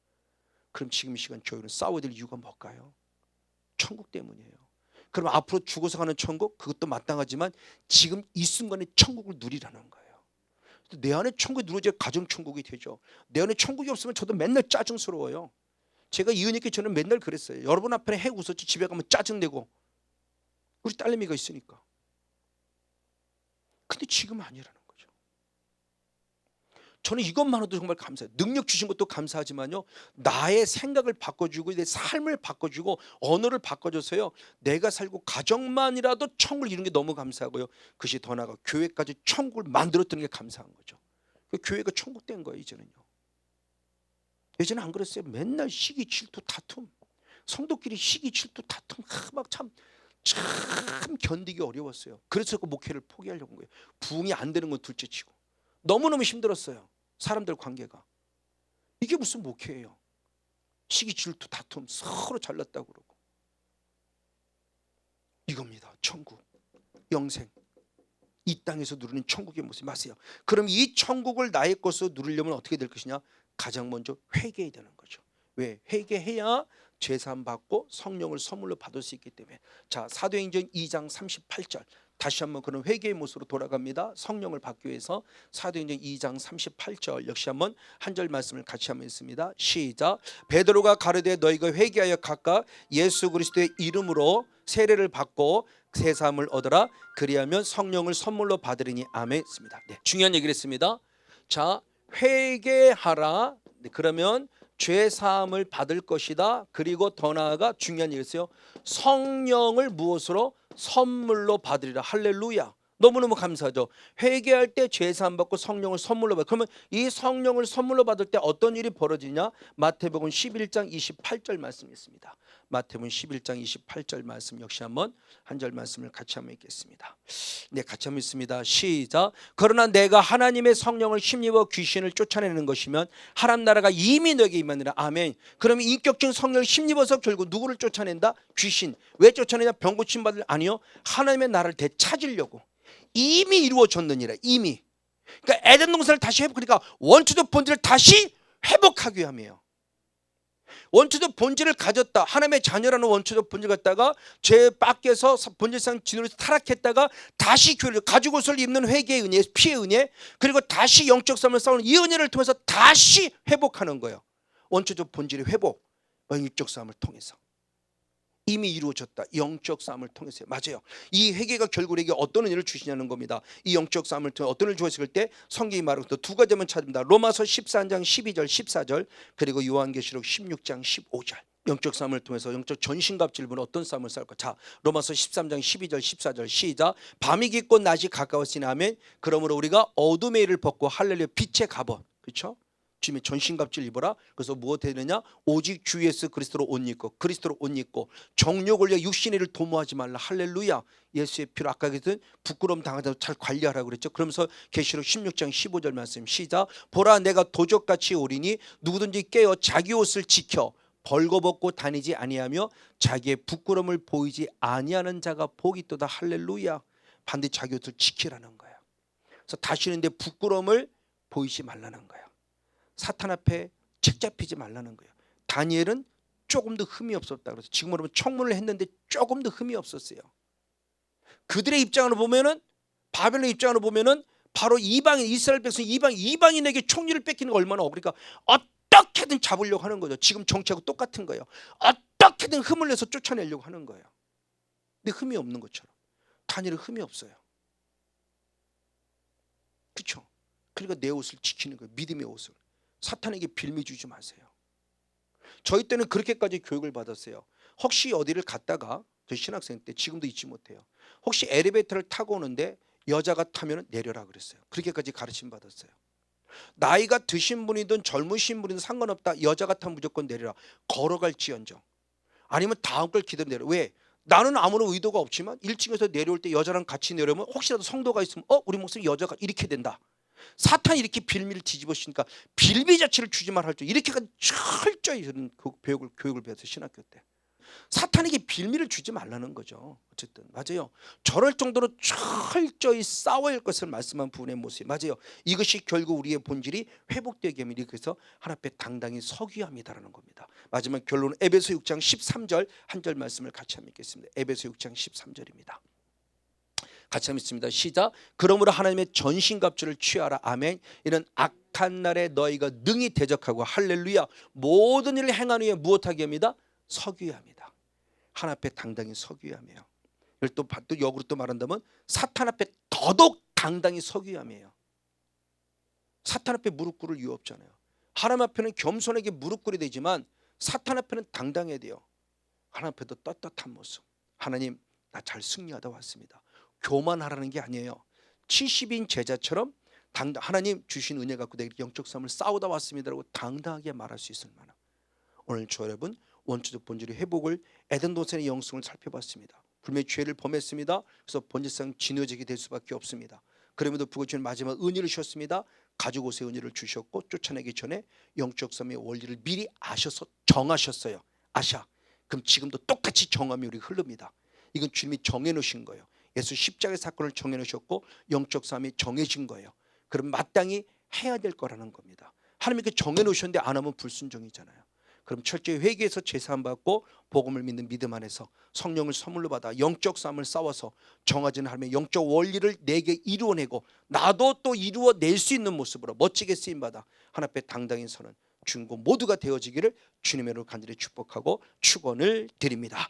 그럼 지금 이 시간 저희는 싸워야 될 이유가 뭘까요? 천국 때문이에요. 그럼 앞으로 죽어서 가는 천국 그것도 마땅하지만 지금 이 순간에 천국을 누리라는 거예요. 내 안에 천국이 누려져야 가정 천국이 되죠. 내 안에 천국이 없으면 저도 맨날 짜증스러워요. 제가 이은혜께 저는 맨날 그랬어요. 여러분 앞에 해 웃었지 집에 가면 짜증내고 우리 딸내미가 있으니까. 근데 지금 아니라는 거죠. 저는 이것만으로도 정말 감사해요. 능력 주신 것도 감사하지만요. 나의 생각을 바꿔주고 내 삶을 바꿔주고 언어를 바꿔줘서요. 내가 살고 가정만이라도 천국을 이루는 게 너무 감사하고요. 그것이 더 나아가 교회까지 천국을 만들었다는 게 감사한 거죠. 교회가 천국 된 거예요 이제는요. 예전에 안 그랬어요. 맨날 시기 질투 다툼 성도끼리 시기 질투 다툼 막 참 견디기 어려웠어요. 그래서 그 목회를 포기하려고 한 거예요. 부흥이 안 되는 건 둘째치고 너무너무 힘들었어요. 사람들 관계가. 이게 무슨 목회예요. 시기 질투 다툼 서로 잘났다고 그러고. 이겁니다. 천국 영생 이 땅에서 누리는 천국의 모습 맞아요. 그럼 이 천국을 나의 것으로 누리려면 어떻게 될 것이냐? 가장 먼저 회개해야 되는 거죠. 왜? 회개해야 죄사함 받고 성령을 선물로 받을 수 있기 때문에. 자, 사도행전 2장 38절 다시 한번 그런 회개의 모습으로 돌아갑니다. 성령을 받기 위해서 사도행전 2장 38절 역시 한번 한 절 말씀을 같이 한번 읽습니다. 시작. 베드로가 가르되 너희가 회개하여 각각 예수 그리스도의 이름으로 세례를 받고 세사함을 얻어라. 그리하면 성령을 선물로 받으리니 아멘. 습니다. 네, 중요한 얘기를 했습니다. 자, 회개하라. 네, 그러면 죄 사함을 받을 것이다. 그리고 더 나아가 중요한 얘기였어요. 성령을 무엇으로? 선물로 받으리라. 할렐루야. 너무너무 감사하죠. 회개할 때 죄 사함 받고 성령을 선물로 받아. 그러면 이 성령을 선물로 받을 때 어떤 일이 벌어지냐? 마태복음 11장 28절 말씀이 있습니다. 마태복음 11장 28절 말씀 역시 한번 한 절 말씀을 같이 한번 읽겠습니다. 네, 같이 한번 읽습니다. 시작. 그러나 내가 하나님의 성령을 힘입어 귀신을 쫓아내는 것이면 하나님 나라가 이미 너에게 임하니라. 아멘. 그러면 인격적인 성령을 힘입어서 결국 누구를 쫓아낸다? 귀신. 왜 쫓아내냐? 병 고침 받을 아니요. 하나님의 나라를 되찾으려고. 이미 이루어졌느니라. 이미. 그러니까 에덴 동산을 다시 회복하니까 원초적 본질을 다시 회복하기 위함이에요. 원초적 본질을 가졌다. 하나님의 자녀라는 원초적 본질을 갖다가 죄 밖에서 본질상 진으로서 타락했다가 다시 교회를 가죽 옷을 입는 회개의 은혜, 피의 은혜, 그리고 다시 영적 싸움을 싸우는 이 은혜를 통해서 다시 회복하는 거예요. 원초적 본질의 회복, 영적 싸움을 통해서. 이미 이루어졌다. 영적 싸움을 통해서요. 맞아요. 이 회개가 결국 우리에게 어떤 은혜를 주시냐는 겁니다. 이 영적 싸움을 통해 어떤 은혜를 주었을 때 성경이 말하고 또 두 가지만 찾습니다. 로마서 14장 12절 14절 그리고 요한계시록 16장 15절. 영적 싸움을 통해서 영적 전신갑주를 보는 어떤 싸움을 싸울까? 자, 로마서 13장 12절 14절 시작. 밤이 깊고 낮이 가까웠으니 아멘. 그러므로 우리가 어둠의 일을 벗고 할렐루야 빛의 갑옷. 그렇죠? 주님의 전신갑주를 입어라. 그래서 무엇 해야 되느냐? 오직 주 예수 그리스도로 옷 입고 그리스도로 옷 입고 정욕을 위해 육신의 일을 도모하지 말라. 할렐루야. 예수의 피로 아까 그랬던 부끄러움 당하지 잘 관리하라고 그랬죠. 그러면서 계시록 16장 15절 말씀 시작. 보라 내가 도적같이 오리니 누구든지 깨어 자기 옷을 지켜 벌거벗고 다니지 아니하며 자기의 부끄러움을 보이지 아니하는 자가 복이 있도다. 할렐루야. 반드시 자기 옷을 지키라는 거예요. 그래서 다시는데 부끄러움을 보이지 말라는 거예요. 사탄 앞에 책잡히지 말라는 거예요. 다니엘은 조금 더 흠이 없었다. 그래서 지금 여러분 청문을 했는데 조금 더 흠이 없었어요. 그들의 입장으로 보면은, 바벨론의 입장으로 보면은 바로 이방인, 이스라엘 백성 이방인에게 총리를 뺏기는 거 얼마나 그러니까 어떻게든 잡으려고 하는 거죠. 지금 정치하고 똑같은 거예요. 어떻게든 흠을 내서 쫓아내려고 하는 거예요. 근데 흠이 없는 것처럼 다니엘은 흠이 없어요. 그렇죠? 그러니까 내 옷을 지키는 거예요. 믿음의 옷을. 사탄에게 빌미 주지 마세요. 저희 때는 그렇게까지 교육을 받았어요. 혹시 어디를 갔다가, 저 신학생 때, 지금도 잊지 못해요. 혹시 엘리베이터를 타고 오는데 여자가 타면 내려라 그랬어요. 그렇게까지 가르침 받았어요. 나이가 드신 분이든 젊으신 분이든 상관없다. 여자가 타면 무조건 내려라. 걸어갈지언정, 아니면 다음 걸 기다려 내려. 왜? 나는 아무런 의도가 없지만 1층에서 내려올 때 여자랑 같이 내려오면 혹시라도 성도가 있으면 우리 목사님 여자가 이렇게 된다. 사탄이 이렇게 빌미를 뒤집어쓰니까 빌미 자체를 주지 말할 줄 이렇게까지 철저히 저는 그 교육을 배웠어요. 신학교 때. 사탄에게 빌미를 주지 말라는 거죠. 어쨌든 맞아요. 저럴 정도로 철저히 싸워야 할 것을 말씀한 부분의 모습이 맞아요. 이것이 결국 우리의 본질이 회복되게 합니다. 그래서 하나님 앞에 당당히 서기야 합니다라는 겁니다. 마지막 결론은 에베소 6장 13절 한 절 말씀을 같이 한번 읽겠습니다. 에베소 6장 13절입니다. 같이 한번 읽습니다. 시작. 그러므로 하나님의 전신갑주를 취하라. 아멘. 이는 악한 날에 너희가 능히 대적하고 할렐루야 모든 일을 행한 후에 무엇하게 합니다? 서기야 합니다. 하나님 앞에 당당히 서기야 하며, 이걸 또 역으로 또 말한다면 사탄 앞에 더더욱 당당히 서기야 하며. 사탄 앞에 무릎 꿇을 이유 없잖아요. 하나님 앞에는 겸손하게 무릎 꿇어야 되지만 사탄 앞에는 당당해야 돼요. 하나님 앞에도 떳떳한 모습. 하나님 나 잘 승리하다 왔습니다. 교만하라는 게 아니에요. 70인 제자처럼 하나님 주신 은혜 갖고 내가 영적 싸움을 싸우다 왔습니다라고 당당하게 말할 수 있을 만한, 오늘 저 여러분 원초적 본질의 회복을 에덴 동산의 영성을 살펴봤습니다. 분명히 죄를 범했습니다. 그래서 본질상 진노적이 될 수밖에 없습니다. 그럼에도 불구하고 주님 마지막 은혜를 주셨습니다. 가지고 오세요 은혜를 주셨고 쫓아내기 전에 영적 싸움의 원리를 미리 아셔서 정하셨어요. 아셔. 그럼 지금도 똑같이 정함이 우리 흐릅니다. 이건 주님이 정해놓으신 거예요. 예수 십자가의 사건을 정해놓으셨고 영적 싸움이 정해진 거예요. 그럼 마땅히 해야 될 거라는 겁니다. 하나님께 정해놓으셨는데 안 하면 불순종이잖아요. 그럼 철저히 회개해서 제사함 받고 복음을 믿는 믿음 안에서 성령을 선물로 받아 영적 싸움을 싸워서 정해진 하나님의 영적 원리를 내게 이루어내고 나도 또 이루어낼 수 있는 모습으로 멋지게 쓰임받아 하나님 앞에 당당히 서는 중고 모두가 되어지기를 주님의 이름으로 간절히 축복하고 축원을 드립니다.